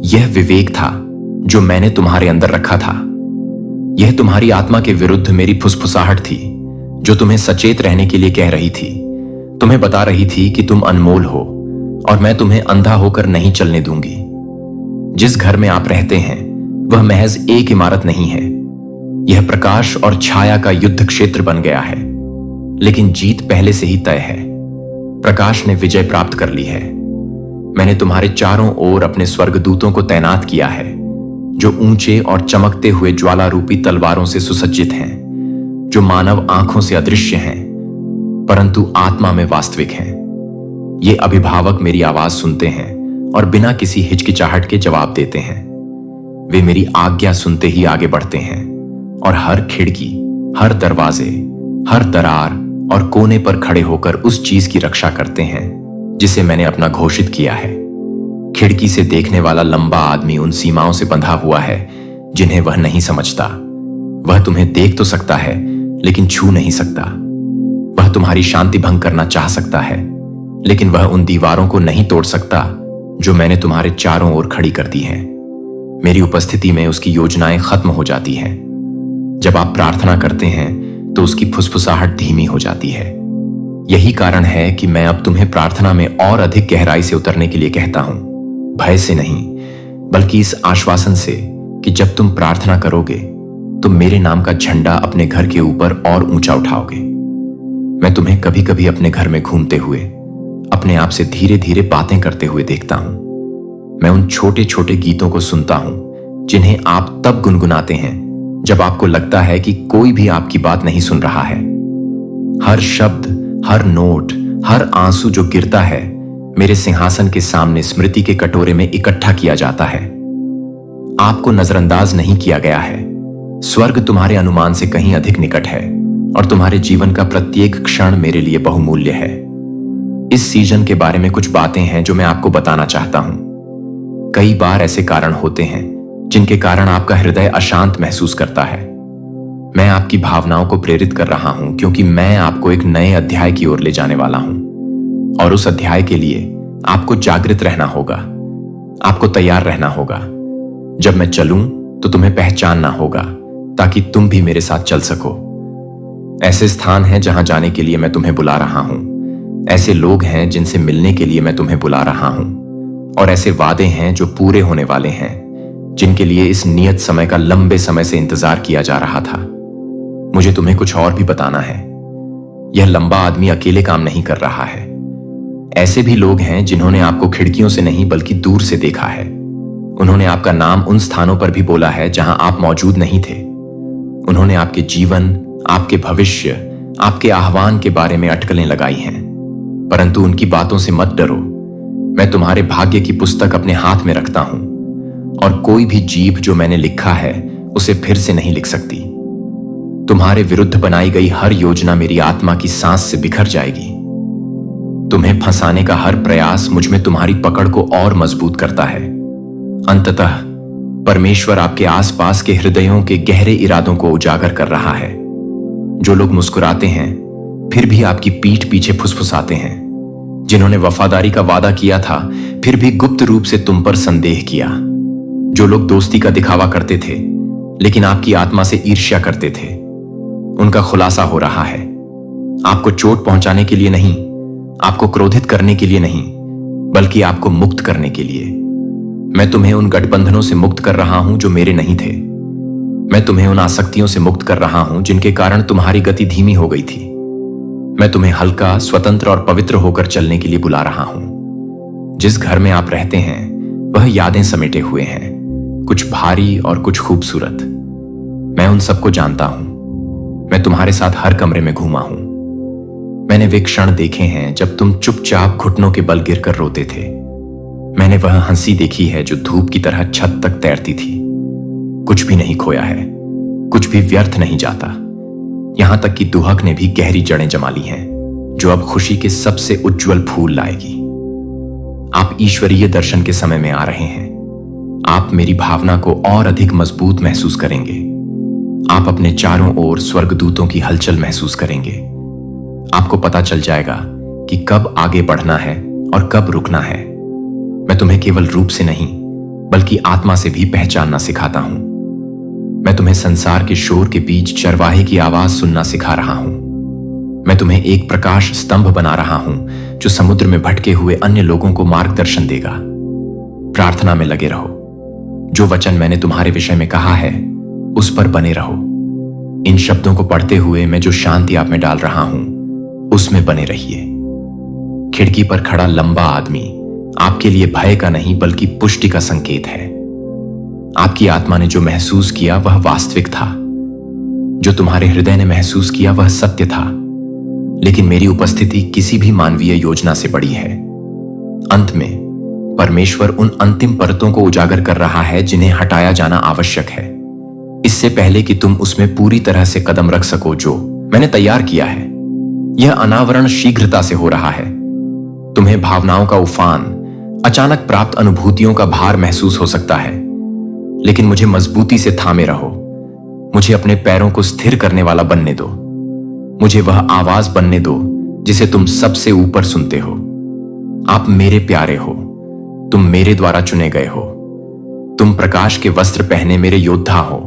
यह विवेक था जो मैंने तुम्हारे अंदर रखा था। यह तुम्हारी आत्मा के विरुद्ध मेरी फुसफुसाहट थी, जो तुम्हें सचेत रहने के लिए कह रही थी, तुम्हें बता रही थी कि तुम अनमोल हो और मैं तुम्हें अंधा होकर नहीं चलने दूंगी। जिस घर में आप रहते हैं वह महज एक इमारत नहीं है, यह प्रकाश और छाया का युद्ध क्षेत्र बन गया है। लेकिन जीत पहले से ही तय है। प्रकाश ने विजय प्राप्त कर ली है। मैंने तुम्हारे चारों ओर अपने स्वर्गदूतों को तैनात किया है, जो ऊंचे और चमकते हुए ज्वाला रूपी तलवारों से सुसज्जित हैं, जो मानव आंखों से अदृश्य हैं परंतु आत्मा में वास्तविक हैं। ये अभिभावक मेरी आवाज सुनते हैं और बिना किसी हिचकिचाहट के जवाब देते हैं। वे मेरी आज्ञा सुनते ही आगे बढ़ते हैं और हर खिड़की, हर दरवाजे, हर दरार और कोने पर खड़े होकर उस चीज की रक्षा करते हैं जिसे मैंने अपना घोषित किया है। खिड़की से देखने वाला लंबा आदमी उन सीमाओं से बंधा हुआ है जिन्हें वह नहीं समझता। वह तुम्हें देख तो सकता है लेकिन छू नहीं सकता। वह तुम्हारी शांति भंग करना चाह सकता है, लेकिन वह उन दीवारों को नहीं तोड़ सकता जो मैंने तुम्हारे चारों ओर खड़ी कर दी हैं। मेरी उपस्थिति में उसकी योजनाएं खत्म हो जाती हैं। जब आप प्रार्थना करते हैं तो उसकी फुसफुसाहट धीमी हो जाती है। यही कारण है कि मैं अब तुम्हें प्रार्थना में और अधिक गहराई से उतरने के लिए कहता हूं, भय से नहीं, बल्कि इस आश्वासन से कि जब तुम प्रार्थना करोगे तो मेरे नाम का झंडा अपने घर के ऊपर और ऊंचा उठाओगे। मैं तुम्हें कभी कभी अपने घर में घूमते हुए अपने आप से धीरे धीरे बातें करते हुए देखता हूं। मैं उन छोटे छोटे गीतों को सुनता हूं जिन्हें आप तब गुनगुनाते हैं जब आपको लगता है कि कोई भी आपकी बात नहीं सुन रहा है। हर शब्द, हर नोट, हर आंसू जो गिरता है मेरे सिंहासन के सामने स्मृति के कटोरे में इकट्ठा किया जाता है। आपको नजरअंदाज नहीं किया गया है। स्वर्ग तुम्हारे अनुमान से कहीं अधिक निकट है और तुम्हारे जीवन का प्रत्येक क्षण मेरे लिए बहुमूल्य है। इस सीजन के बारे में कुछ बातें हैं जो मैं आपको बताना चाहता हूं। कई बार ऐसे कारण होते हैं जिनके कारण आपका हृदय अशांत महसूस करता है। मैं आपकी भावनाओं को प्रेरित कर रहा हूं क्योंकि मैं आपको एक नए अध्याय की ओर ले जाने वाला हूं और उस अध्याय के लिए आपको जागृत रहना होगा। आपको तैयार रहना होगा। जब मैं चलूं तो तुम्हें पहचानना होगा ताकि तुम भी मेरे साथ चल सको। ऐसे स्थान हैं जहां जाने के लिए मैं तुम्हें बुला रहा हूं। ऐसे लोग हैं जिनसे मिलने के लिए मैं तुम्हें बुला रहा हूं और ऐसे वादे हैं जो पूरे होने वाले हैं, जिनके लिए इस नियत समय का लंबे समय से इंतजार किया जा रहा था। मुझे तुम्हें कुछ और भी बताना है। यह लंबा आदमी अकेले काम नहीं कर रहा है। ऐसे भी लोग हैं जिन्होंने आपको खिड़कियों से नहीं बल्कि दूर से देखा है। उन्होंने आपका नाम उन स्थानों पर भी बोला है जहां आप मौजूद नहीं थे। उन्होंने आपके जीवन, आपके भविष्य, आपके आह्वान के बारे में अटकलें लगाई हैं, परंतु उनकी बातों से मत डरो। मैं तुम्हारे भाग्य की पुस्तक अपने हाथ में रखता हूं और कोई भी जीभ जो मैंने लिखा है उसे फिर से नहीं लिख सकती। तुम्हारे विरुद्ध बनाई गई हर योजना मेरी आत्मा की सांस से बिखर जाएगी। तुम्हें फंसाने का हर प्रयास मुझ में तुम्हारी पकड़ को और मजबूत करता है। अंततः परमेश्वर आपके आसपास के हृदयों के गहरे इरादों को उजागर कर रहा है। जो लोग मुस्कुराते हैं फिर भी आपकी पीठ पीछे फुसफुसाते हैं, जिन्होंने वफादारी का वादा किया था फिर भी गुप्त रूप से तुम पर संदेह किया, जो लोग दोस्ती का दिखावा करते थे लेकिन आपकी आत्मा से ईर्ष्या करते थे, उनका खुलासा हो रहा है। आपको चोट पहुंचाने के लिए नहीं, आपको क्रोधित करने के लिए नहीं, बल्कि आपको मुक्त करने के लिए। मैं तुम्हें उन गठबंधनों से मुक्त कर रहा हूं जो मेरे नहीं थे। मैं तुम्हें उन आसक्तियों से मुक्त कर रहा हूं जिनके कारण तुम्हारी गति धीमी हो गई थी। मैं तुम्हें हल्का, स्वतंत्र और पवित्र होकर चलने के लिए बुला रहा हूं। जिस घर में आप रहते हैं वह यादें समेटे हुए हैं, कुछ भारी और कुछ खूबसूरत। मैं उन सबको जानता हूं। मैं तुम्हारे साथ हर कमरे में घूमा हूं। मैंने वे क्षण देखे हैं जब तुम चुपचाप घुटनों के बल गिरकर रोते थे। मैंने वह हंसी देखी है जो धूप की तरह छत तक तैरती थी। कुछ भी नहीं खोया है, कुछ भी व्यर्थ नहीं जाता। यहां तक कि दुहक ने भी गहरी जड़ें जमा ली हैं, जो अब खुशी के सबसे उज्जवल फूल लाएगी। आप ईश्वरीय दर्शन के समय में आ रहे हैं। आप मेरी भावना को और अधिक मजबूत महसूस करेंगे। आप अपने चारों ओर स्वर्गदूतों की हलचल महसूस करेंगे। आपको पता चल जाएगा कि कब आगे बढ़ना है और कब रुकना है। मैं तुम्हें केवल रूप से नहीं बल्कि आत्मा से भी पहचानना सिखाता हूं। मैं तुम्हें संसार के शोर के बीच चरवाहे की आवाज सुनना सिखा रहा हूं। मैं तुम्हें एक प्रकाश स्तंभ बना रहा हूं जो समुद्र में भटके हुए अन्य लोगों को मार्गदर्शन देगा। प्रार्थना में लगे रहो। जो वचन मैंने तुम्हारे विषय में कहा है उस पर बने रहो। इन शब्दों को पढ़ते हुए मैं जो शांति आप में डाल रहा हूं उसमें बने रहिए। खिड़की पर खड़ा लंबा आदमी आपके लिए भय का नहीं बल्कि पुष्टि का संकेत है। आपकी आत्मा ने जो महसूस किया वह वास्तविक था। जो तुम्हारे हृदय ने महसूस किया वह सत्य था। लेकिन मेरी उपस्थिति किसी भी मानवीय योजना से बड़ी है। अंत में परमेश्वर उन अंतिम परतों को उजागर कर रहा है जिन्हें हटाया जाना आवश्यक है, इससे पहले कि तुम उसमें पूरी तरह से कदम रख सको जो मैंने तैयार किया है। यह अनावरण शीघ्रता से हो रहा है। तुम्हें भावनाओं का उफान, अचानक प्राप्त अनुभूतियों का भार महसूस हो सकता है, लेकिन मुझे मजबूती से थामे रहो। मुझे अपने पैरों को स्थिर करने वाला बनने दो। मुझे वह आवाज बनने दो जिसे तुम सबसे ऊपर सुनते हो। आप मेरे प्यारे हो, तुम मेरे द्वारा चुने गए हो। तुम प्रकाश के वस्त्र पहने मेरे योद्धा हो।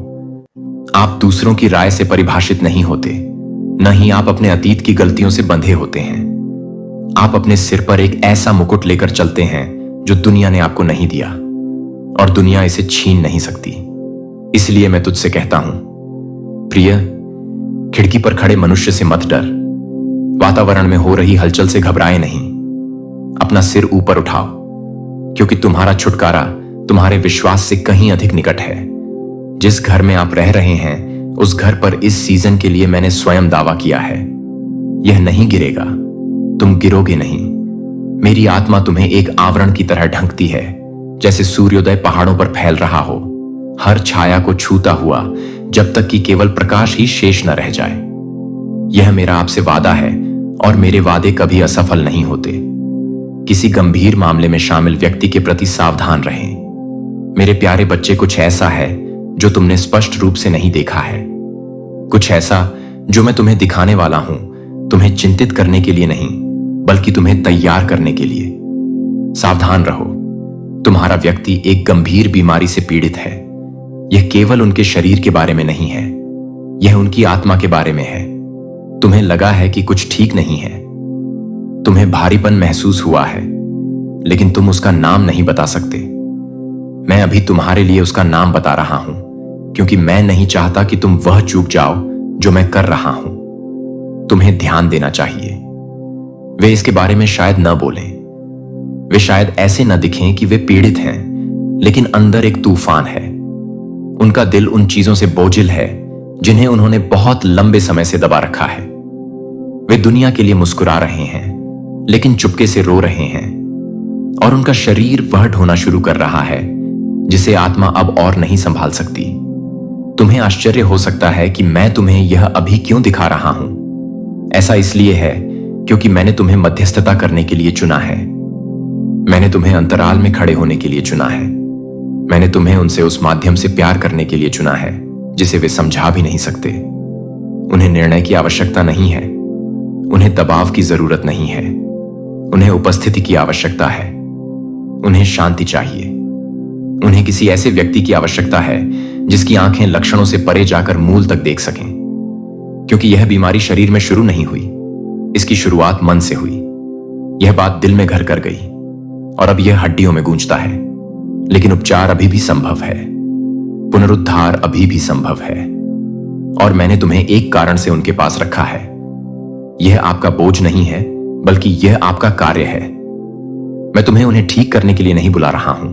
आप दूसरों की राय से परिभाषित नहीं होते, न ही आप अपने अतीत की गलतियों से बंधे होते हैं। आप अपने सिर पर एक ऐसा मुकुट लेकर चलते हैं जो दुनिया ने आपको नहीं दिया, और दुनिया इसे छीन नहीं सकती। इसलिए मैं तुझसे कहता हूं, प्रिय, खिड़की पर खड़े मनुष्य से मत डर, वातावरण में हो रही हलचल से घबराए नहीं। अपना सिर ऊपर उठाओ, क्योंकि तुम्हारा छुटकारा तुम्हारे विश्वास से कहीं अधिक निकट है। जिस घर में आप रह रहे हैं, उस घर पर इस सीजन के लिए मैंने स्वयं दावा किया है, यह नहीं गिरेगा। तुम गिरोगे नहीं। मेरी आत्मा तुम्हें एक आवरण की तरह ढंकती है, जैसे सूर्योदय पहाड़ों पर फैल रहा हो, हर छाया को छूता हुआ, जब तक कि केवल प्रकाश ही शेष न रह जाए। यह मेरा आपसे वादा है, और मेरे वादे कभी असफल नहीं होते। किसी गंभीर मामले में शामिल व्यक्ति के प्रति सावधान रहें। मेरे प्यारे बच्चे, कुछ ऐसा है जो तुमने स्पष्ट रूप से नहीं देखा है। कुछ ऐसा जो मैं तुम्हें दिखाने वाला हूं, तुम्हें चिंतित करने के लिए नहीं, बल्कि तुम्हें तैयार करने के लिए। सावधान रहो, तुम्हारा व्यक्ति एक गंभीर बीमारी से पीड़ित है। यह केवल उनके शरीर के बारे में नहीं है, यह उनकी आत्मा के बारे में है। तुम्हें लगा है कि कुछ ठीक नहीं है, तुम्हें भारीपन महसूस हुआ है, लेकिन तुम उसका नाम नहीं बता सकते। मैं अभी तुम्हारे लिए उसका नाम बता रहा हूं, क्योंकि मैं नहीं चाहता कि तुम वह चूक जाओ जो मैं कर रहा हूं। तुम्हें ध्यान देना चाहिए। वे इसके बारे में शायद न बोलें, वे शायद ऐसे न दिखें कि वे पीड़ित हैं, लेकिन अंदर एक तूफान है। उनका दिल उन चीजों से बोझिल है जिन्हें उन्होंने बहुत लंबे समय से दबा रखा है। वे दुनिया के लिए मुस्कुरा रहे हैं, लेकिन चुपके से रो रहे हैं, और उनका शरीर वह ढोना शुरू कर रहा है जिसे आत्मा अब और नहीं संभाल सकती। तुम्हें आश्चर्य हो सकता है कि मैं तुम्हें यह अभी क्यों दिखा रहा हूं। ऐसा इसलिए है क्योंकि मैंने तुम्हें मध्यस्थता करने के लिए चुना है। मैंने तुम्हें अंतराल में खड़े होने के लिए चुना है। मैंने तुम्हें उनसे उस माध्यम से प्यार करने के लिए चुना है जिसे वे समझा भी नहीं सकते। उन्हें निर्णय की आवश्यकता नहीं है, उन्हें दबाव की जरूरत नहीं है, उन्हें उपस्थिति की आवश्यकता है। उन्हें शांति चाहिए। उन्हें किसी ऐसे व्यक्ति की आवश्यकता है जिसकी आंखें लक्षणों से परे जाकर मूल तक देख सकें, क्योंकि यह बीमारी शरीर में शुरू नहीं हुई, इसकी शुरुआत मन से हुई। यह बात दिल में घर कर गई और अब यह हड्डियों में गूंजता है। लेकिन उपचार अभी भी संभव है, पुनरुद्धार अभी भी संभव है, और मैंने तुम्हें एक कारण से उनके पास रखा है। यह आपका बोझ नहीं है, बल्कि यह आपका कार्य है। मैं तुम्हें उन्हें ठीक करने के लिए नहीं बुला रहा हूं।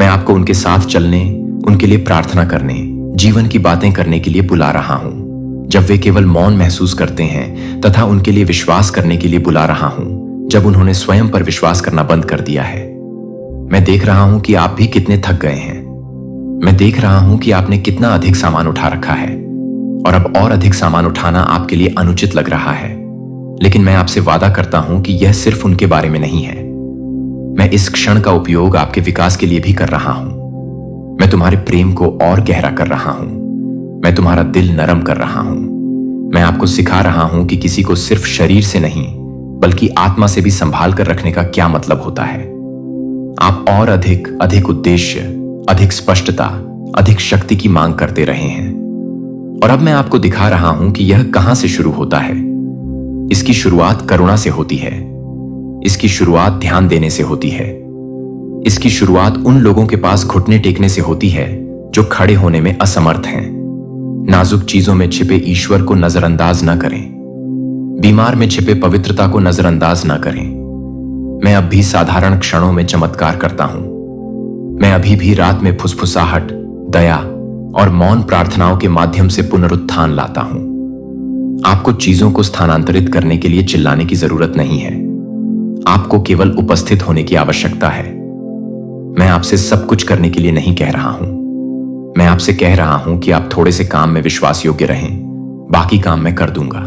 मैं आपको उनके साथ चलने, उनके लिए प्रार्थना करने, जीवन की बातें करने के लिए बुला रहा हूं। जब वे केवल मौन महसूस करते हैं, तथा उनके लिए विश्वास करने के लिए बुला रहा हूं, जब उन्होंने स्वयं पर विश्वास करना बंद कर दिया है। मैं देख रहा हूं कि आप भी कितने थक गए हैं। मैं देख रहा हूं कि आपने कितना अधिक सामान उठा रखा है, और अब और अधिक सामान उठाना आपके लिए अनुचित लग रहा है। लेकिन मैं आपसे वादा करता हूं कि यह सिर्फ उनके बारे में नहीं है। मैं इस क्षण का उपयोग आपके विकास के लिए भी कर रहा हूं। मैं तुम्हारे प्रेम को और गहरा कर रहा हूं। मैं तुम्हारा दिल नरम कर रहा हूं। मैं आपको सिखा रहा हूं कि किसी को सिर्फ शरीर से नहीं, बल्कि आत्मा से भी संभाल कर रखने का क्या मतलब होता है। आप और अधिक उद्देश्य, अधिक स्पष्टता, अधिक शक्ति की मांग करते रहे हैं, और अब मैं आपको दिखा रहा हूं कि यह कहां से शुरू होता है। इसकी शुरुआत करुणा से होती है। इसकी शुरुआत ध्यान देने से होती है। इसकी शुरुआत उन लोगों के पास घुटने टेकने से होती है जो खड़े होने में असमर्थ हैं। नाजुक चीजों में छिपे ईश्वर को नजरअंदाज न करें। बीमार में छिपे पवित्रता को नजरअंदाज न करें। मैं अब भी साधारण क्षणों में चमत्कार करता हूं। मैं अभी भी रात में फुसफुसाहट, दया और मौन प्रार्थनाओं के माध्यम से पुनरुत्थान लाता हूं। आपको चीजों को स्थानांतरित करने के लिए चिल्लाने की जरूरत नहीं है। आपको केवल उपस्थित होने की आवश्यकता है। मैं आपसे सब कुछ करने के लिए नहीं कह रहा हूं। मैं आपसे कह रहा हूं कि आप थोड़े से काम में विश्वास योग्य रहें, बाकी काम मैं कर दूंगा।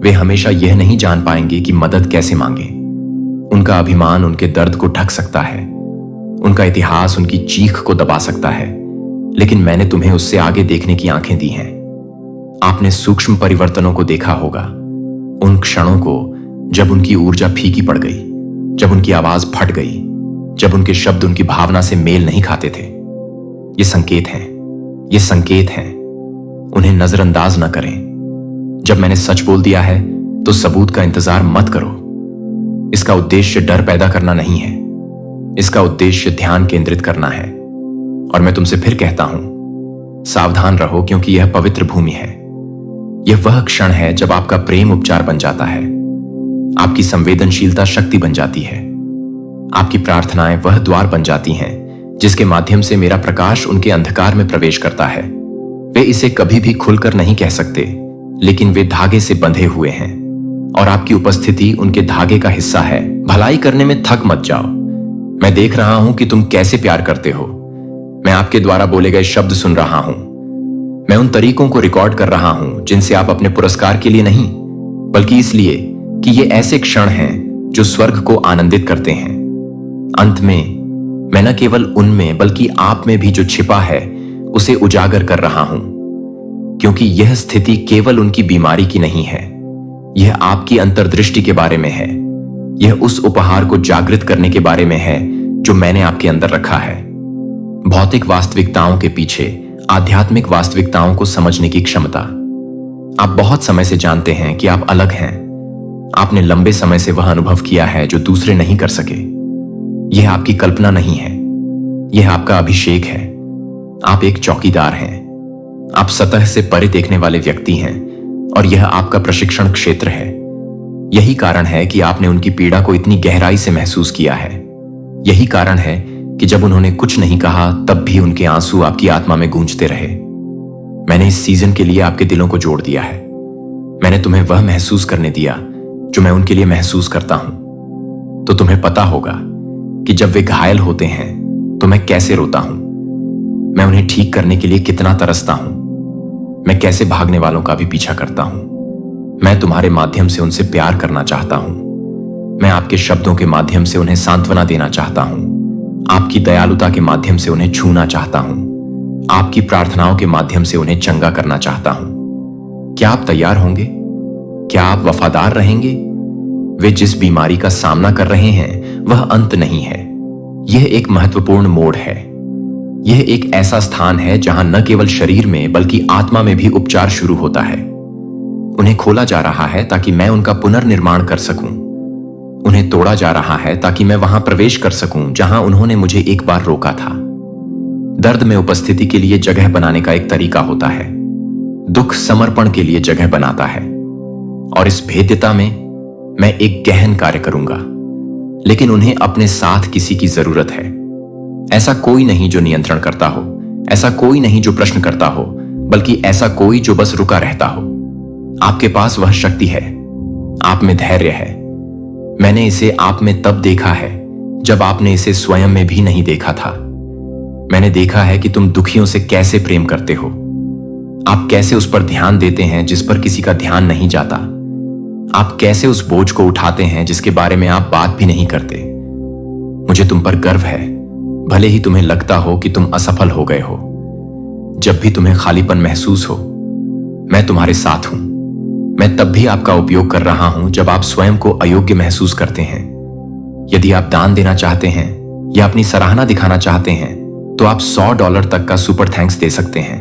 वे हमेशा यह नहीं जान पाएंगे कि मदद कैसे मांगे। उनका अभिमान उनके दर्द को ढक सकता है, उनका इतिहास उनकी चीख को दबा सकता है, लेकिन मैंने तुम्हें उससे आगे देखने की आंखें दी हैं। आपने सूक्ष्म परिवर्तनों को देखा होगा, उन क्षणों को जब उनकी ऊर्जा फीकी पड़ गई, जब उनकी आवाज फट गई, जब उनके शब्द उनकी भावना से मेल नहीं खाते थे। ये संकेत हैं, ये संकेत हैं, उन्हें नजरअंदाज न करें। जब मैंने सच बोल दिया है तो सबूत का इंतजार मत करो। इसका उद्देश्य डर पैदा करना नहीं है, इसका उद्देश्य ध्यान केंद्रित करना है। और मैं तुमसे फिर कहता हूं, सावधान रहो, क्योंकि यह पवित्र भूमि है। यह वह क्षण है जब आपका प्रेम उपचार बन जाता है, आपकी संवेदनशीलता शक्ति बन जाती है, आपकी प्रार्थनाएं वह द्वार बन जाती हैं जिसके माध्यम से मेरा प्रकाश उनके अंधकार में प्रवेश करता है। वे इसे कभी भी खुलकर नहीं कह सकते, लेकिन वे धागे से बंधे हुए हैं और आपकी उपस्थिति उनके धागे का हिस्सा है। भलाई करने में थक मत जाओ। मैं देख रहा हूं कि तुम कैसे प्यार करते हो। मैं आपके द्वारा बोले गए शब्द सुन रहा हूं। मैं उन तरीकों को रिकॉर्ड कर रहा हूं जिनसे आप अपने पुरस्कार के लिए नहीं, बल्कि इसलिए कि ये ऐसे क्षण हैं जो स्वर्ग को आनंदित करते हैं। अंत में मैं न केवल उनमें बल्कि आप में भी जो छिपा है उसे उजागर कर रहा हूं, क्योंकि यह स्थिति केवल उनकी बीमारी की नहीं है, यह आपकी अंतर्दृष्टि के बारे में है। यह उस उपहार को जागृत करने के बारे में है जो मैंने आपके अंदर रखा है। भौतिक वास्तविकताओं के पीछे आध्यात्मिक वास्तविकताओं को समझने की क्षमता। आप बहुत समय से जानते हैं कि आप अलग हैं। आपने लंबे समय से वह अनुभव किया है जो दूसरे नहीं कर सके। यह आपकी कल्पना नहीं है, यह आपका अभिषेक है। आप एक चौकीदार हैं, आप सतह से परे देखने वाले व्यक्ति हैं और यह आपका प्रशिक्षण क्षेत्र है। यही कारण है कि आपने उनकी पीड़ा को इतनी गहराई से महसूस किया है। यही कारण है कि जब उन्होंने कुछ नहीं कहा तब भी उनके आंसू आपकी आत्मा में गूंजते रहे। मैंने इस सीजन के लिए आपके दिलों को जोड़ दिया है। मैंने तुम्हें वह महसूस करने दिया जो मैं उनके लिए महसूस करता हूं। तो तुम्हें पता होगा कि जब वे घायल होते हैं तो मैं कैसे रोता हूं, मैं उन्हें ठीक करने के लिए कितना तरसता हूं, मैं कैसे भागने वालों का भी पीछा करता हूं। मैं तुम्हारे माध्यम से उनसे प्यार करना चाहता हूं। मैं आपके शब्दों के माध्यम से उन्हें सांत्वना देना चाहता हूं, आपकी दयालुता के माध्यम से उन्हें छूना चाहता हूं, आपकी प्रार्थनाओं के माध्यम से उन्हें चंगा करना चाहता हूं। क्या आप तैयार होंगे? क्या आप वफादार रहेंगे? वे जिस बीमारी का सामना कर रहे हैं वह अंत नहीं है, यह एक महत्वपूर्ण मोड़ है। यह एक ऐसा स्थान है जहां न केवल शरीर में बल्कि आत्मा में भी उपचार शुरू होता है। उन्हें खोला जा रहा है ताकि मैं उनका पुनर्निर्माण कर सकूं। उन्हें तोड़ा जा रहा है ताकि मैं वहां प्रवेश कर सकूं जहां उन्होंने मुझे एक बार रोका था। दर्द में उपस्थिति के लिए जगह बनाने का एक तरीका होता है। दुख समर्पण के लिए जगह बनाता है। और इस भेद्यता में मैं एक गहन कार्य करूंगा, लेकिन उन्हें अपने साथ किसी की जरूरत है। ऐसा कोई नहीं जो नियंत्रण करता हो, ऐसा कोई नहीं जो प्रश्न करता हो, बल्कि ऐसा कोई जो बस रुका रहता हो। आपके पास वह शक्ति है, आप में धैर्य है। मैंने इसे आप में तब देखा है जब आपने इसे स्वयं में भी नहीं देखा था। मैंने देखा है कि तुम दुखियों से कैसे प्रेम करते हो। आप कैसे उस पर ध्यान देते हैं जिस पर किसी का ध्यान नहीं जाता। आप कैसे उस बोझ को उठाते हैं जिसके बारे में आप बात भी नहीं करते। मुझे तुम पर गर्व है, भले ही तुम्हें लगता हो कि तुम असफल हो गए हो। जब भी तुम्हें खालीपन महसूस हो, मैं तुम्हारे साथ हूं। मैं तब भी आपका उपयोग कर रहा हूं जब आप स्वयं को अयोग्य महसूस करते हैं। यदि आप दान देना चाहते हैं या अपनी सराहना दिखाना चाहते हैं तो आप $100 तक का सुपर थैंक्स दे सकते हैं।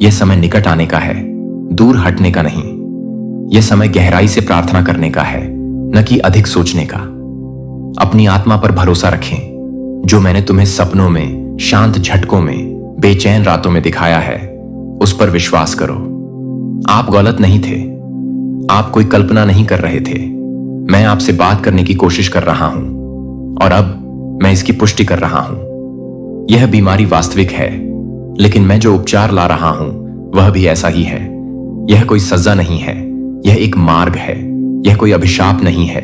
यह समय निकट आने का है, दूर हटने का नहीं। यह समय गहराई से प्रार्थना करने का है, न कि अधिक सोचने का। अपनी आत्मा पर भरोसा रखें। जो मैंने तुम्हें सपनों में, शांत झटकों में, बेचैन रातों में दिखाया है, उस पर विश्वास करो। आप गलत नहीं थे, आप कोई कल्पना नहीं कर रहे थे। मैं आपसे बात करने की कोशिश कर रहा हूं और अब मैं इसकी पुष्टि कर रहा हूं। यह बीमारी वास्तविक है, लेकिन मैं जो उपचार ला रहा हूं वह भी ऐसा ही है। यह कोई सजा नहीं है, यह एक मार्ग है। यह कोई अभिशाप नहीं है,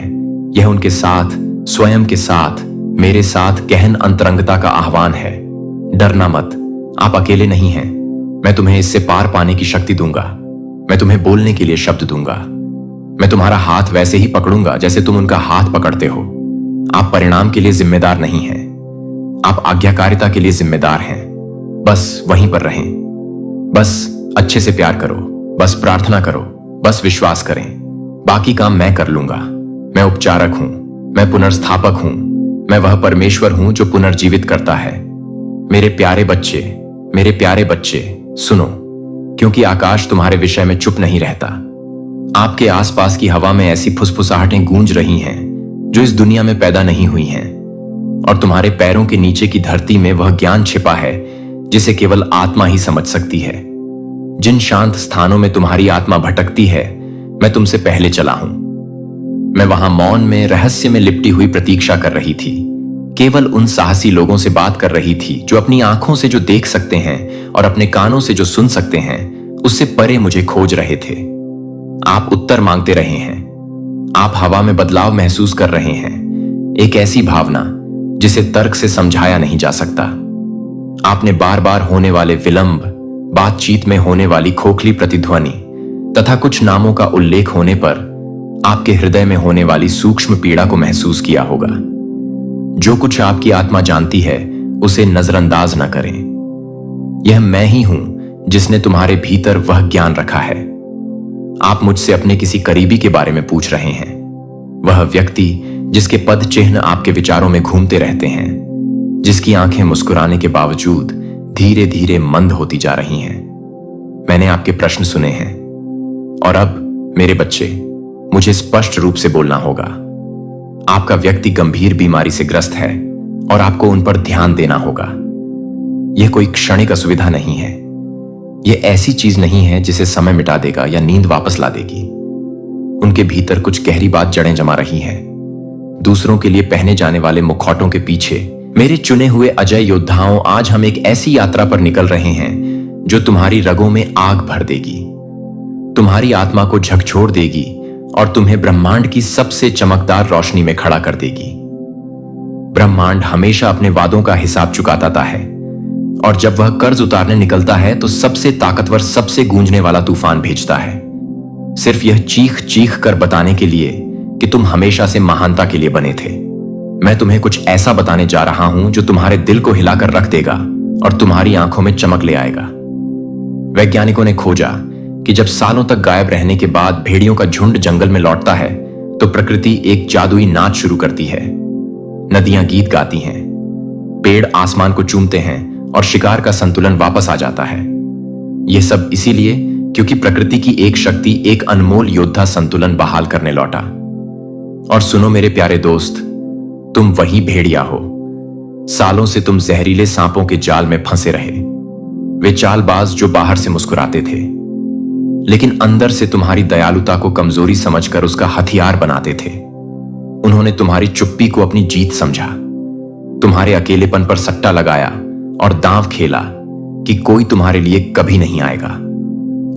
यह उनके साथ, स्वयं के साथ, मेरे साथ गहन अंतरंगता का आह्वान है। डरना मत, आप अकेले नहीं हैं। मैं तुम्हें इससे पार पाने की शक्ति दूंगा। मैं तुम्हें बोलने के लिए शब्द दूंगा। मैं तुम्हारा हाथ वैसे ही पकड़ूंगा जैसे तुम उनका हाथ पकड़ते हो। आप परिणाम के लिए जिम्मेदार नहीं हैं, आप आज्ञाकारिता के लिए जिम्मेदार हैं। बस वहीं पर रहें, बस अच्छे से प्यार करो, बस प्रार्थना करो, बस विश्वास करें, बाकी काम मैं कर लूंगा। मैं उपचारक हूं, मैं पुनर्स्थापक हूं, मैं वह परमेश्वर हूं जो पुनर्जीवित करता है। मेरे प्यारे बच्चे, मेरे प्यारे बच्चे, सुनो, क्योंकि आकाश तुम्हारे विषय में चुप नहीं रहता। आपके आसपास की हवा में ऐसी फुसफुसाहटें गूंज रही हैं जो इस दुनिया में पैदा नहीं हुई हैं, और तुम्हारे पैरों के नीचे की धरती में वह ज्ञान छिपा है जिसे केवल आत्मा ही समझ सकती है। जिन शांत स्थानों में तुम्हारी आत्मा भटकती है, मैं तुमसे पहले चला हूं। मैं वहां मौन में, रहस्य में लिपटी हुई प्रतीक्षा कर रही थी। केवल उन साहसी लोगों से बात कर रही थी जो अपनी आंखों से जो देख सकते हैं और अपने कानों से जो सुन सकते हैं, उससे परे मुझे खोज रहे थे। आप उत्तर मांगते रहे हैं, आप हवा में बदलाव महसूस कर रहे हैं, एक ऐसी भावना जिसे तर्क से समझाया नहीं जा सकता। आपने बार बार होने वाले विलंब, बातचीत में होने वाली खोखली प्रतिध्वनि तथा कुछ नामों का उल्लेख होने पर आपके हृदय में होने वाली सूक्ष्म पीड़ा को महसूस किया होगा। जो कुछ आपकी आत्मा जानती है उसे नजरअंदाज न करें। यह मैं ही हूं जिसने तुम्हारे भीतर वह ज्ञान रखा है। आप मुझसे अपने किसी करीबी के बारे में पूछ रहे हैं, वह व्यक्ति जिसके पद चिन्ह आपके विचारों में घूमते रहते हैं, जिसकी आंखें मुस्कुराने के बावजूद धीरे धीरे मंद होती जा रही हैं। मैंने आपके प्रश्न सुने हैं, और अब मेरे बच्चे, मुझे स्पष्ट रूप से बोलना होगा। आपका व्यक्ति गंभीर बीमारी से ग्रस्त है और आपको उन पर ध्यान देना होगा। यह कोई क्षणिक असुविधा नहीं है, यह ऐसी चीज नहीं है जिसे समय मिटा देगा या नींद वापस ला देगी। उनके भीतर कुछ गहरी बात जड़ें जमा रही हैं। दूसरों के लिए पहने जाने वाले मुखौटों के पीछे मेरे चुने हुए अजय योद्धाओं, आज हम एक ऐसी यात्रा पर निकल रहे हैं जो तुम्हारी रगों में आग भर देगी, तुम्हारी आत्मा को झकझोर देगी और तुम्हें ब्रह्मांड की सबसे चमकदार रोशनी में खड़ा कर देगी। ब्रह्मांड हमेशा अपने वादों का हिसाब चुकाता है, और जब वह कर्ज उतारने निकलता है तो सबसे ताकतवर, सबसे गूंजने वाला तूफान भेजता है, सिर्फ यह चीख चीख कर बताने के लिए कि तुम हमेशा से महानता के लिए बने थे। मैं तुम्हें कुछ ऐसा बताने जा रहा हूं जो तुम्हारे दिल को हिलाकर रख देगा और तुम्हारी आंखों में चमक ले आएगा। वैज्ञानिकों ने खोजा कि जब सालों तक गायब रहने के बाद भेड़ियों का झुंड जंगल में लौटता है तो प्रकृति एक जादुई नाच शुरू करती है। नदियां गीत गाती हैं, पेड़ आसमान को चूमते हैं और शिकार का संतुलन वापस आ जाता है। यह सब इसीलिए क्योंकि प्रकृति की एक शक्ति, एक अनमोल योद्धा संतुलन बहाल करने लौटा। और सुनो मेरे प्यारे दोस्त, तुम वही भेड़िया हो। सालों से तुम जहरीले सांपों के जाल में फंसे रहे, वे चालबाज जो बाहर से मुस्कुराते थे लेकिन अंदर से तुम्हारी दयालुता को कमजोरी समझकर उसका हथियार बनाते थे। उन्होंने तुम्हारी चुप्पी को अपनी जीत समझा, तुम्हारे अकेलेपन पर सट्टा लगाया और दांव खेला कि कोई तुम्हारे लिए कभी नहीं आएगा।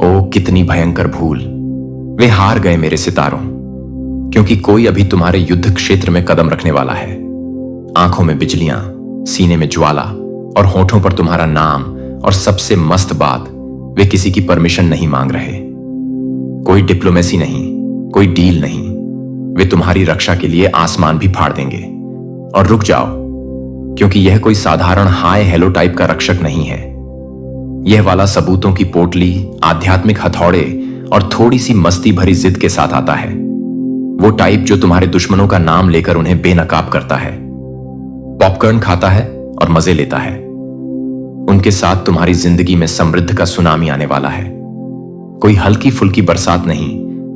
ओ कितनी भयंकर भूल! वे हार गए मेरे सितारों, क्योंकि कोई अभी तुम्हारे युद्ध क्षेत्र में कदम रखने वाला है। आंखों में बिजलियां, सीने में ज्वाला और होठों पर तुम्हारा नाम, और सबसे मस्त बात, वे किसी की परमिशन नहीं मांग रहे। कोई डिप्लोमेसी नहीं, कोई डील नहीं, वे तुम्हारी रक्षा के लिए आसमान भी फाड़ देंगे। और रुक जाओ, क्योंकि यह कोई साधारण हाय हेलो टाइप का रक्षक नहीं है। यह वाला सबूतों की पोटली, आध्यात्मिक हथौड़े और थोड़ी सी मस्ती भरी जिद के साथ आता है। वो टाइप जो तुम्हारे दुश्मनों का नाम लेकर उन्हें बेनकाब करता है, पॉपकॉर्न खाता है और मजे लेता है। उनके साथ तुम्हारी जिंदगी में समृद्धि का सुनामी आने वाला है। कोई हल्की फुल्की बरसात नहीं,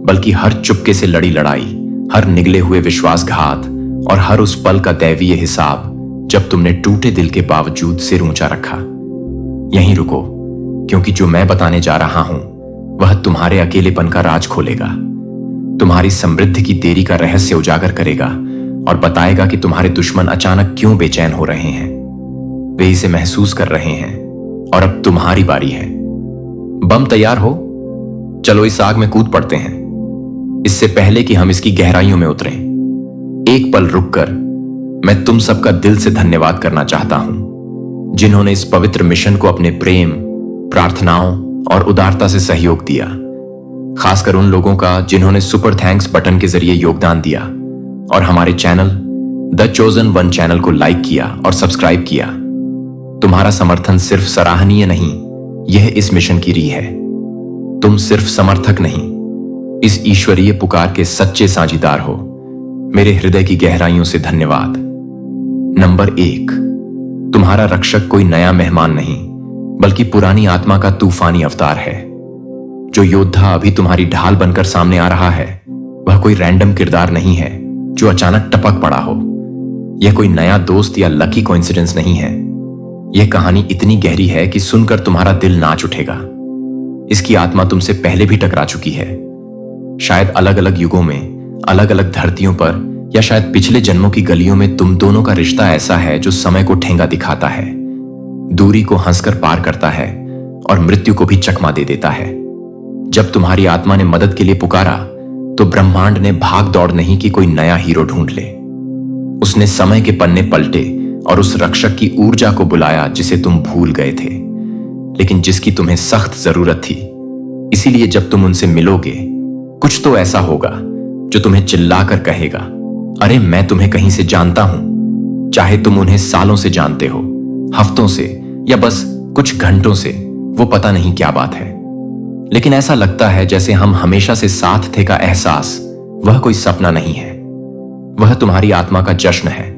बल्कि हर चुपके से लड़ी लड़ाई, हर निगले हुए विश्वासघात और हर उस पल का दैवीय हिसाब जब तुमने टूटे दिल के बावजूद सिर ऊंचा रखा। यहीं रुको, क्योंकि जो मैं बताने जा रहा हूं वह तुम्हारे अकेलेपन का राज खोलेगा, तुम्हारी समृद्धि की देरी का रहस्य उजागर करेगा और बताएगा कि तुम्हारे दुश्मन अचानक क्यों बेचैन हो रहे हैं। वे इसे महसूस कर रहे हैं और अब तुम्हारी बारी है। बम तैयार हो? चलो इस आग में कूद पड़ते हैं। इससे पहले कि हम इसकी गहराइयों में उतरें, एक पल रुककर मैं तुम सबका दिल से धन्यवाद करना चाहता हूं, जिन्होंने इस पवित्र मिशन को अपने प्रेम, प्रार्थनाओं और उदारता से सहयोग दिया। खासकर उन लोगों का जिन्होंने सुपर थैंक्स बटन के जरिए योगदान दिया और हमारे channel the chosen one channel को लाइक किया और सब्सक्राइब किया। तुम्हारा समर्थन सिर्फ सराहनीय नहीं, यह इस मिशन की रीह है। तुम सिर्फ समर्थक नहीं, इस ईश्वरीय पुकार के सच्चे साझीदार हो। मेरे हृदय की गहराइयों से धन्यवाद। नंबर 1, तुम्हारा रक्षक कोई नया मेहमान नहीं, बल्कि पुरानी आत्मा का तूफानी अवतार है। जो योद्धा अभी तुम्हारी ढाल बनकर सामने आ रहा है, वह कोई रैंडम किरदार नहीं है जो अचानक टपक पड़ा हो। यह कोई नया दोस्त या लकी कोइंसिडेंस नहीं है। यह कहानी इतनी गहरी है कि सुनकर तुम्हारा दिल नाच उठेगा। इसकी आत्मा तुमसे पहले भी टकरा चुकी है, शायद अलग अलग युगों में, अलग अलग धरतियों पर, या शायद पिछले जन्मों की गलियों में। तुम दोनों का रिश्ता ऐसा है जो समय को ठेंगा दिखाता है, दूरी को हंसकर पार करता है और मृत्यु को भी चकमा दे देता है। जब तुम्हारी आत्मा ने मदद के लिए पुकारा, तो ब्रह्मांड ने भाग दौड़ नहीं की कोई नया हीरो ढूंढ ले। उसने समय के पन्ने पलटे और उस रक्षक की ऊर्जा को बुलाया जिसे तुम भूल गए थे, लेकिन जिसकी तुम्हें सख्त जरूरत थी। इसीलिए जब तुम उनसे मिलोगे, कुछ तो ऐसा होगा जो तुम्हें चिल्लाकर कहेगा, अरे मैं तुम्हें कहीं से जानता हूं। चाहे तुम उन्हें सालों से जानते हो, हफ्तों से, या बस कुछ घंटों से, वो पता नहीं क्या बात है, लेकिन ऐसा लगता है जैसे हम हमेशा से साथ थे का एहसास वह कोई सपना नहीं है। वह तुम्हारी आत्मा का जश्न है,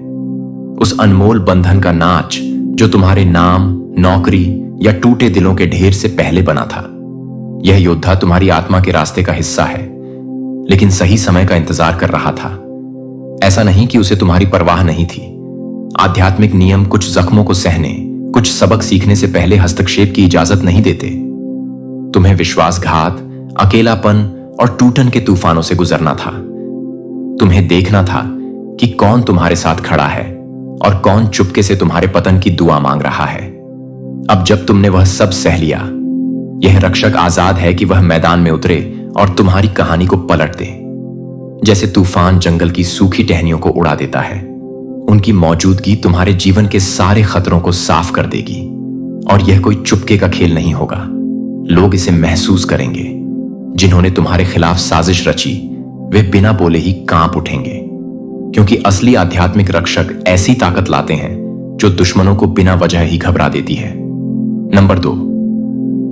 उस अनमोल बंधन का नाच जो तुम्हारे नाम, नौकरी या टूटे दिलों के ढेर से पहले बना था। यह योद्धा तुम्हारी आत्मा के रास्ते का हिस्सा है, लेकिन सही समय का इंतजार कर रहा था। ऐसा नहीं कि उसे तुम्हारी परवाह नहीं थी। आध्यात्मिक नियम कुछ जख्मों को सहने, कुछ सबक सीखने से पहले हस्तक्षेप की इजाजत नहीं देते। तुम्हें विश्वासघात, अकेलापन और टूटन के तूफानों से गुजरना था। तुम्हें देखना था कि कौन तुम्हारे साथ खड़ा है और कौन चुपके से तुम्हारे पतन की दुआ मांग रहा है। अब जब तुमने वह सब सह लिया, यह रक्षक आजाद है कि वह मैदान में उतरे और तुम्हारी कहानी को पलट दे। जैसे तूफान जंगल की सूखी टहनियों को उड़ा देता है, उनकी मौजूदगी तुम्हारे जीवन के सारे खतरों को साफ कर देगी। और यह कोई चुपके का खेल नहीं होगा। लोग इसे महसूस करेंगे। जिन्होंने तुम्हारे खिलाफ साजिश रची, वे बिना बोले ही कांप उठेंगे, क्योंकि असली आध्यात्मिक रक्षक ऐसी ताकत लाते हैं जो दुश्मनों को बिना वजह ही घबरा देती है। नंबर 2,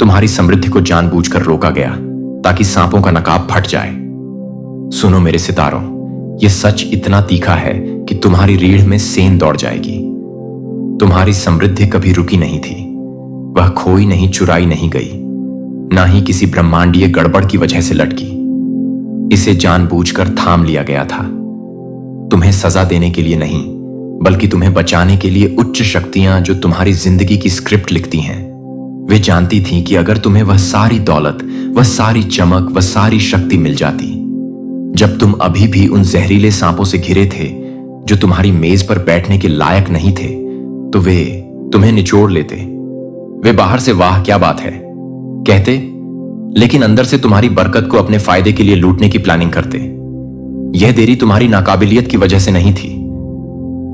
तुम्हारी समृद्धि को जानबूझकर रोका गया ताकि सांपों का नकाब फट जाए। सुनो मेरे सितारों, यह सच इतना तीखा है कि तुम्हारी रीढ़ में सेंध दौड़ जाएगी। तुम्हारी समृद्धि कभी रुकी नहीं थी। वह खोई नहीं, चुराई नहीं गई, ना ही किसी ब्रह्मांडीय गड़बड़ की वजह से लटकी। इसे जानबूझकर थाम लिया गया था। तुम्हें सजा देने के लिए नहीं, बल्कि तुम्हें बचाने के लिए। उच्च शक्तियां जो तुम्हारी जिंदगी की स्क्रिप्ट लिखती हैं, वे जानती थीं कि अगर तुम्हें वह सारी दौलत, वह सारी चमक, वह सारी शक्ति मिल जाती, जब तुम अभी भी उन जहरीले सांपों से घिरे थे जो तुम्हारी मेज पर बैठने के लायक नहीं थे, तो वे तुम्हें निचोड़ लेते। वे बाहर से वाह क्या बात है कहते, लेकिन अंदर से तुम्हारी बरकत को अपने फायदे के लिए लूटने की प्लानिंग करते। यह देरी तुम्हारी नाकाबिलियत की वजह से नहीं थी।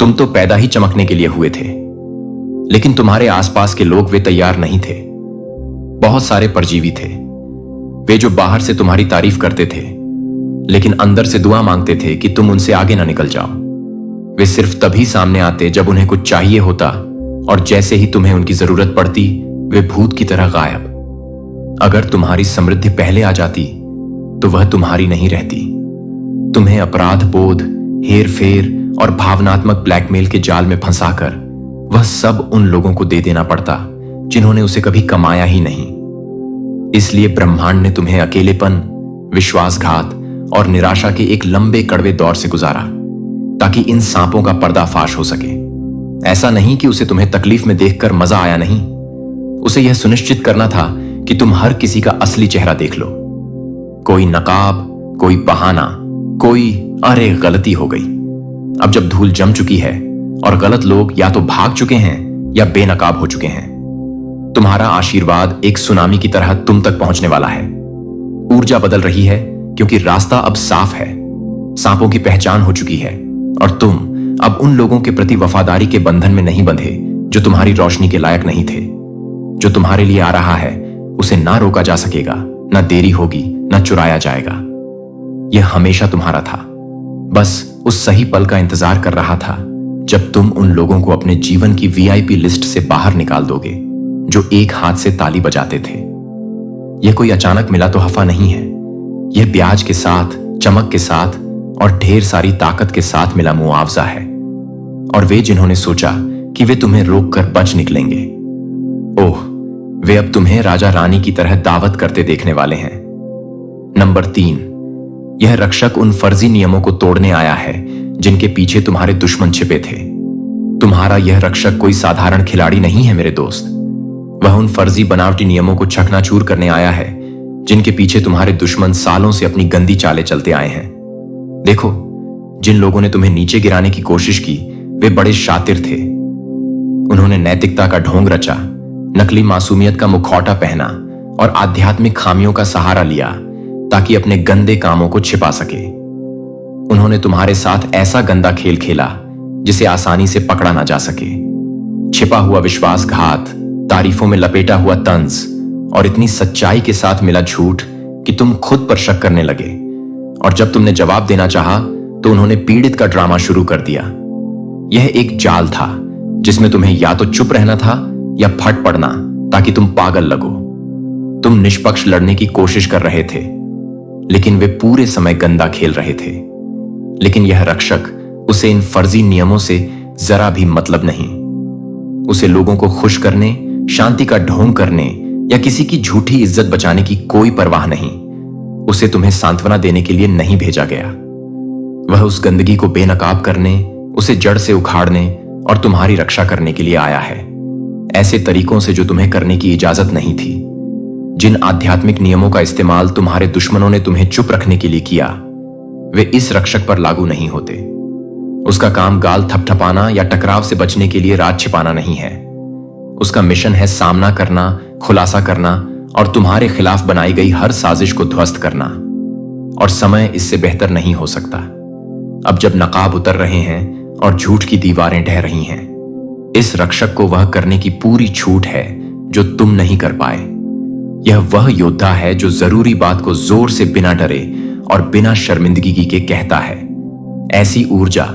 तुम तो पैदा ही चमकने के लिए हुए थे, लेकिन तुम्हारे आसपास के लोग वे तैयार नहीं थे। बहुत सारे परजीवी थे, वे जो बाहर से तुम्हारी तारीफ करते थे, लेकिन अंदर से दुआ मांगते थे कि तुम उनसे आगे ना निकल जाओ। वे सिर्फ तभी सामने आते जब उन्हें कुछ चाहिए होता, और जैसे ही तुम्हें उनकी जरूरत पड़ती, वे भूत की तरह गायब। अगर तुम्हारी समृद्धि पहले आ जाती, तो वह तुम्हारी नहीं रहती। तुम्हें अपराध बोध, हेर फेर और भावनात्मक ब्लैकमेल के जाल में फंसाकर वह सब उन लोगों को दे देना पड़ता जिन्होंने उसे कभी कमाया ही नहीं। इसलिए ब्रह्मांड ने तुम्हें अकेलेपन, विश्वासघात और निराशा के एक लंबे कड़वे दौर से गुजारा, ताकि इन सांपों का पर्दाफाश हो सके। ऐसा नहीं कि उसे तुम्हें तकलीफ में देखकर मजा आया नहीं, उसे यह सुनिश्चित करना था कि तुम हर किसी का असली चेहरा देख लो। कोई नकाब, कोई बहाना, कोई अरे गलती हो गई। अब जब धूल जम चुकी है और गलत लोग या तो भाग चुके हैं या बेनकाब हो चुके हैं, तुम्हारा आशीर्वाद एक सुनामी की तरह तुम तक पहुंचने वाला है। ऊर्जा बदल रही है क्योंकि रास्ता अब साफ है। सांपों की पहचान हो चुकी है और तुम अब उन लोगों के प्रति वफादारी के बंधन में नहीं बंधे जो तुम्हारी रोशनी के लायक नहीं थे। जो तुम्हारे लिए आ रहा है उसे ना रोका जा सकेगा, ना देरी होगी, ना चुराया जाएगा। यह हमेशा तुम्हारा था, बस उस सही पल का इंतजार कर रहा था जब तुम उन लोगों को अपने जीवन की वीआईपी लिस्ट से बाहर निकाल दोगे जो एक हाथ से ताली बजाते थे। यह कोई अचानक मिला तोहफा नहीं है। यह ब्याज के साथ, चमक के साथ और ढेर सारी ताकत के साथ मिला मुआवजा है। और वे जिन्होंने सोचा कि वे तुम्हें रोककर बच निकलेंगे, ओह, वे अब तुम्हें राजा रानी की तरह दावत करते देखने वाले हैं। नंबर 3, यह रक्षक उन फर्जी नियमों को तोड़ने आया है जिनके पीछे तुम्हारे दुश्मन छिपे थे। तुम्हारा यह रक्षक कोई साधारण खिलाड़ी नहीं है मेरे दोस्त। वह उन फर्जी बनावटी नियमों को चकनाचूर करने आया है जिनके पीछे तुम्हारे दुश्मन सालों से अपनी गंदी चालें चलते आए हैं। देखो, जिन लोगों ने तुम्हें नीचे गिराने की कोशिश की वे बड़े शातिर थे। उन्होंने नैतिकता का ढोंग रचा, नकली मासूमियत का मुखौटा पहना और आध्यात्मिक खामियों का सहारा लिया ताकि अपने गंदे कामों को छिपा सके। उन्होंने तुम्हारे साथ ऐसा गंदा खेल खेला जिसे आसानी से पकड़ा ना जा सके। छिपा हुआ विश्वासघात, तारीफों में लपेटा हुआ तंज और इतनी सच्चाई के साथ मिला झूठ कि तुम खुद पर शक करने लगे। और जब तुमने जवाब देना चाहा तो उन्होंने पीड़ित का ड्रामा शुरू कर दिया। यह एक जाल था जिसमें तुम्हें या तो चुप रहना था या फट पड़ना ताकि तुम पागल लगो। तुम निष्पक्ष लड़ने की कोशिश कर रहे थे, लेकिन वे पूरे समय गंदा खेल रहे थे। लेकिन यह रक्षक, उसे इन फर्जी नियमों से जरा भी मतलब नहीं। उसे लोगों को खुश करने, शांति का ढोंग करने या किसी की झूठी इज्जत बचाने की कोई परवाह नहीं। उसे तुम्हें सांत्वना देने के लिए नहीं भेजा गया। वह उस गंदगी को बेनकाब करने, उसे जड़ से उखाड़ने और तुम्हारी रक्षा करने के लिए आया है, ऐसे तरीकों से जो तुम्हें करने की इजाजत नहीं थी। जिन आध्यात्मिक नियमों का इस्तेमाल तुम्हारे दुश्मनों ने तुम्हें चुप रखने के लिए किया, वे इस रक्षक पर लागू नहीं होते। उसका काम गाल थपथपाना या टकराव से बचने के लिए राज छिपाना नहीं है। उसका मिशन है सामना करना, खुलासा करना और तुम्हारे खिलाफ बनाई गई हर साजिश को ध्वस्त करना। और समय इससे बेहतर नहीं हो सकता। अब जब नकाब उतर रहे हैं और झूठ की दीवारें ढह रही हैं, इस रक्षक को वह करने की पूरी छूट है जो तुम नहीं कर पाए। यह वह योद्धा है जो जरूरी बात को जोर से बिना डरे और बिना शर्मिंदगी के कहता है। ऐसी ऊर्जा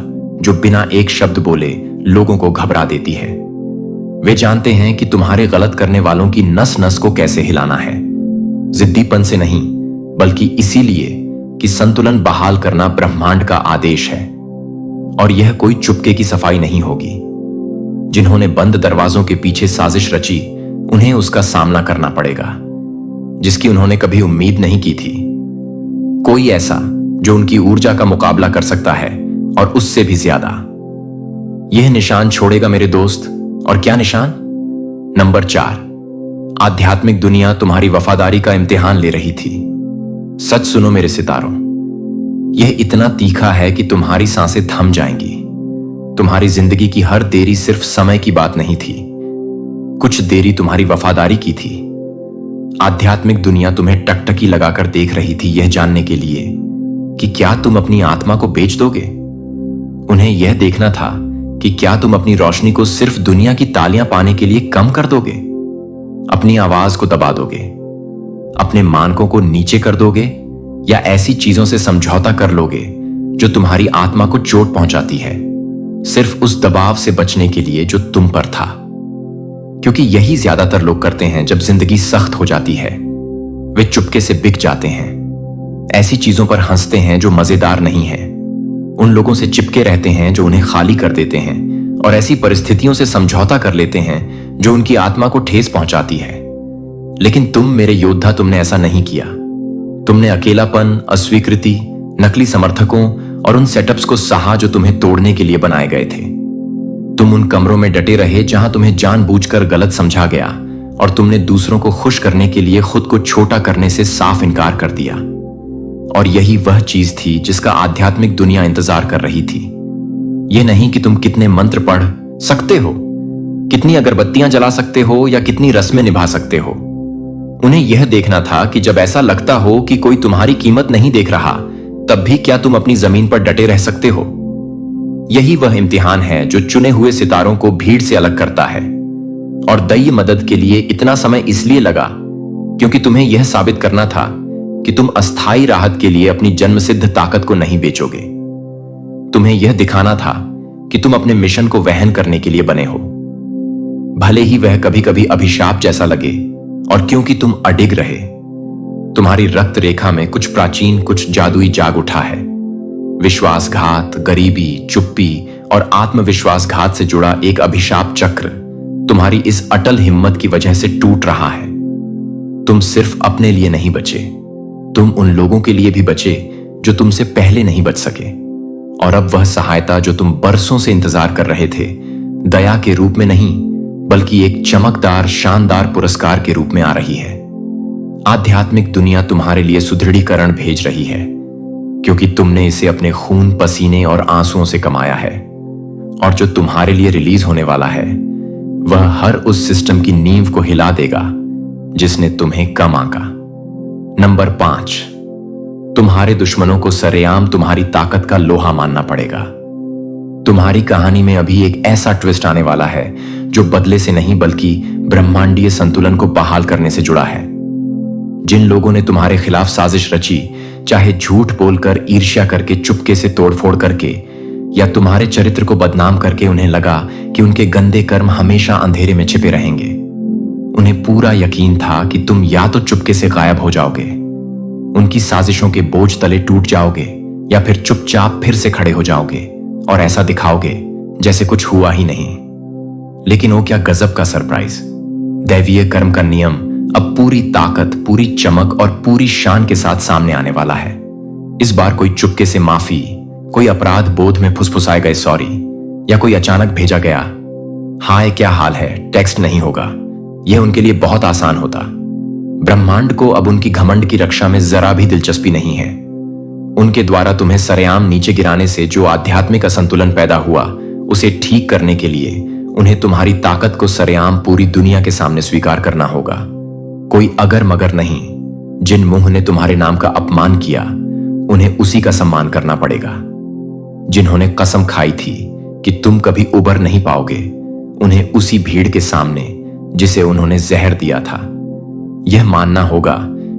जो बिना एक शब्द बोले लोगों को घबरा देती है। वे जानते हैं कि तुम्हारे गलत करने वालों की नस नस को कैसे हिलाना है, जिद्दीपन से नहीं बल्कि इसीलिए कि संतुलन बहाल करना ब्रह्मांड का आदेश है। और यह कोई चुपके की सफाई नहीं होगी। जिन्होंने बंद दरवाजों के पीछे साजिश रची, उन्हें उसका सामना करना पड़ेगा, जिसकी उन्होंने कभी उम्मीद नहीं की थी। कोई ऐसा जो उनकी ऊर्जा का मुकाबला कर सकता है और उससे भी ज्यादा। यह निशान छोड़ेगा मेरे दोस्त। और क्या निशान? नंबर 4, आध्यात्मिक दुनिया तुम्हारी वफादारी का इम्तिहान ले रही थी। सच सुनो मेरे सितारों, यह इतना तीखा है कि तुम्हारी सांसें थम जाएंगी। तुम्हारी जिंदगी की हर देरी सिर्फ समय की बात नहीं थी, कुछ देरी तुम्हारी वफादारी की थी। आध्यात्मिक दुनिया तुम्हें टकटकी लगाकर देख रही थी, यह जानने के लिए कि क्या तुम अपनी आत्मा को बेच दोगे। उन्हें यह देखना था कि क्या तुम अपनी रोशनी को सिर्फ दुनिया की तालियां पाने के लिए कम कर दोगे, अपनी आवाज को दबा दोगे, अपने मानकों को नीचे कर दोगे, या ऐसी चीजों से समझौता कर लोगे जो तुम्हारी आत्मा को चोट पहुंचाती है, सिर्फ उस दबाव से बचने के लिए जो तुम पर था। क्योंकि यही ज्यादातर लोग करते हैं जब जिंदगी सख्त हो जाती है। वे चुपके से बिक जाते हैं, ऐसी चीजों पर हंसते हैं जो मजेदार नहीं है, उन लोगों से चिपके रहते हैं जो उन्हें खाली कर देते हैं, और ऐसी परिस्थितियों से समझौता कर लेते हैं जो उनकी आत्मा को ठेस पहुंचाती है। लेकिन तुम मेरे योद्धा, तुमने ऐसा नहीं किया। तुमने अकेलापन, अस्वीकृति, नकली समर्थकों और उन सेटअप्स को सहा जो तुम्हें तोड़ने के लिए बनाए गए थे। तुम उन कमरों में डटे रहे जहां तुम्हें जानबूझकर गलत समझा गया, और तुमने दूसरों को खुश करने के लिए खुद को छोटा करने से साफ इनकार कर दिया। और यही वह चीज थी जिसका आध्यात्मिक दुनिया इंतजार कर रही थी। यह नहीं कि तुम कितने मंत्र पढ़ सकते हो, कितनी अगरबत्तियां जला सकते हो या कितनी रस्में निभा सकते हो। उन्हें यह देखना था कि जब ऐसा लगता हो कि कोई तुम्हारी कीमत नहीं देख रहा, तब भी क्या तुम अपनी जमीन पर डटे रह सकते हो। यही वह इम्तिहान है जो चुने हुए सितारों को भीड़ से अलग करता है। और दैय मदद के लिए इतना समय इसलिए लगा क्योंकि तुम्हें यह साबित करना था कि तुम अस्थायी राहत के लिए अपनी जन्मसिद्ध ताकत को नहीं बेचोगे। तुम्हें यह दिखाना था कि तुम अपने मिशन को वहन करने के लिए बने हो, भले ही वह कभी कभी अभिशाप जैसा लगे। और क्योंकि तुम अडिग रहे, तुम्हारी रक्त रेखा में कुछ प्राचीन, कुछ जादुई जाग उठा है। विश्वासघात, गरीबी, चुप्पी और आत्मविश्वासघात से जुड़ा एक अभिशाप चक्र तुम्हारी इस अटल हिम्मत की वजह से टूट रहा है। तुम सिर्फ अपने लिए नहीं बचे, तुम उन लोगों के लिए भी बचे जो तुमसे पहले नहीं बच सके। और अब वह सहायता जो तुम बरसों से इंतजार कर रहे थे, दया के रूप में नहीं बल्कि एक चमकदार, शानदार पुरस्कार के रूप में आ रही है। आध्यात्मिक दुनिया तुम्हारे लिए सुदृढ़ीकरण भेज रही है, क्योंकि तुमने इसे अपने खून, पसीने और आंसुओं से कमाया है। और जो तुम्हारे लिए रिलीज होने वाला है वह हर उस सिस्टम की नींव को हिला देगा जिसने तुम्हें कम आंका। नंबर 5, तुम्हारे दुश्मनों को सरेआम तुम्हारी ताकत का लोहा मानना पड़ेगा। तुम्हारी कहानी में अभी एक ऐसा ट्विस्ट आने वाला है जो बदले से नहीं बल्कि ब्रह्मांडीय संतुलन को बहाल करने से जुड़ा है। जिन लोगों ने तुम्हारे खिलाफ साजिश रची, चाहे झूठ बोलकर, ईर्ष्या करके, चुपके से तोड़फोड़ करके या तुम्हारे चरित्र को बदनाम करके उन्हें लगा कि उनके गंदे कर्म हमेशा अंधेरे में छिपे रहेंगे। उन्हें पूरा यकीन था कि तुम या तो चुपके से गायब हो जाओगे, उनकी साजिशों के बोझ तले टूट जाओगे, या फिर चुपचाप फिर से खड़े हो जाओगे और ऐसा दिखाओगे जैसे कुछ हुआ ही नहीं। लेकिन वो क्या गजब का सरप्राइज! दैवीय कर्म का नियम अब पूरी ताकत, पूरी चमक और पूरी शान के साथ सामने आने वाला है। इस बार कोई चुपके से माफी, कोई अपराध बोध में फुसफुसाए गए सॉरी, या कोई अचानक भेजा गया हाय क्या हाल है टेक्स्ट नहीं होगा। यह उनके लिए बहुत आसान होता। ब्रह्मांड को अब उनकी घमंड की रक्षा में जरा भी दिलचस्पी नहीं है। उनके द्वारा तुम्हें सरेआम नीचे गिराने से जो आध्यात्मिक असंतुलन पैदा हुआ, उसे ठीक करने के लिए उन्हें तुम्हारी ताकत को सरेआम पूरी दुनिया के सामने स्वीकार करना होगा। कोई अगर मगर नहीं। जिन मुंह ने तुम्हारे नाम का अपमान किया, उन्हें उसी का सम्मान करना पड़ेगा। जिन्होंने कसम खाई थी कि तुम कभी उबर नहीं पाओगे, उन्हें उसी भीड़ के सामने जिसे उन्होंने जहर दिया था यह मानना होगा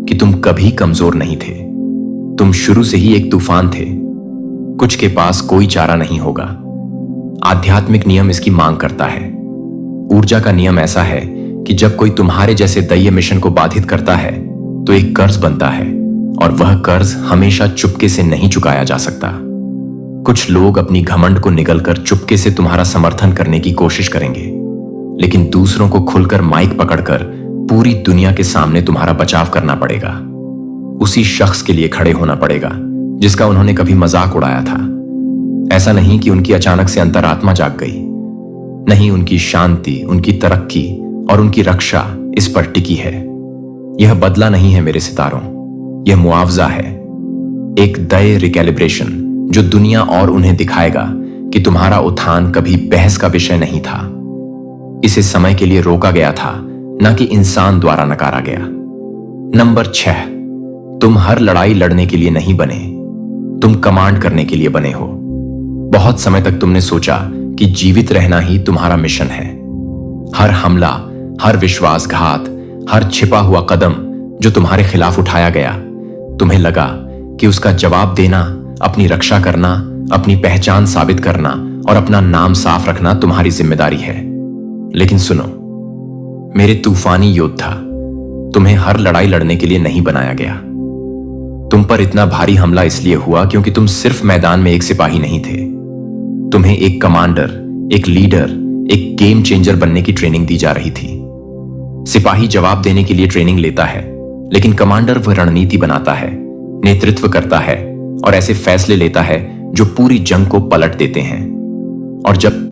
कि तुम कभी कमजोर नहीं थे। तुम शुरू से ही एक तूफान थे। कुछ के पास कोई चारा नहीं होगा। आध्यात्मिक नियम इसकी मांग करता है। ऊर्जा का नियम ऐसा है कि जब कोई तुम्हारे जैसे दैवीय मिशन को बाधित करता है तो एक कर्ज बनता है, और वह कर्ज हमेशा चुपके से नहीं चुकाया जा सकता। कुछ लोग अपनी घमंड को निगलकर चुपके से तुम्हारा समर्थन करने की कोशिश करेंगे, लेकिन दूसरों को खुलकर माइक पकड़कर पूरी दुनिया के सामने तुम्हारा बचाव करना पड़ेगा। उसी शख्स के लिए खड़े होना पड़ेगा जिसका उन्होंने कभी मजाक उड़ाया था। ऐसा नहीं कि उनकी अचानक से अंतरात्मा जाग गई। नहीं, उनकी शांति, उनकी तरक्की और उनकी रक्षा इस पर टिकी है। यह बदला नहीं है मेरे सितारों, यह मुआवजा है। एक दय रिकैलिब्रेशन जो दुनिया और उन्हें दिखाएगा कि तुम्हारा उत्थान कभी बहस का विषय नहीं था। इसे समय के लिए रोका गया था, न कि इंसान द्वारा नकारा गया। नंबर 6, तुम हर लड़ाई लड़ने के लिए नहीं बने, तुम कमांड करने के लिए बने हो। बहुत समय तक तुमने सोचा कि जीवित रहना ही तुम्हारा मिशन है। हर हमला, हर विश्वासघात, हर छिपा हुआ कदम जो तुम्हारे खिलाफ उठाया गया, तुम्हें लगा कि उसका जवाब देना, अपनी रक्षा करना, अपनी पहचान साबित करना और अपना नाम साफ रखना तुम्हारी जिम्मेदारी है। लेकिन सुनो मेरे तूफानी योद्धा, तुम्हें हर लड़ाई लड़ने के लिए नहीं बनाया गया। तुम पर इतना भारी हमला इसलिए हुआ क्योंकि तुम सिर्फ मैदान में एक सिपाही नहीं थे। तुम्हें एक कमांडर, एक लीडर, एक गेम चेंजर बनने की ट्रेनिंग दी जा रही थी। सिपाही जवाब देने के लिए ट्रेनिंग लेता है, लेकिन कमांडर वह रणनीति बनाता है, नेतृत्व करता है और ऐसे फैसले लेता है जो पूरी जंग को पलट देते हैं। और जब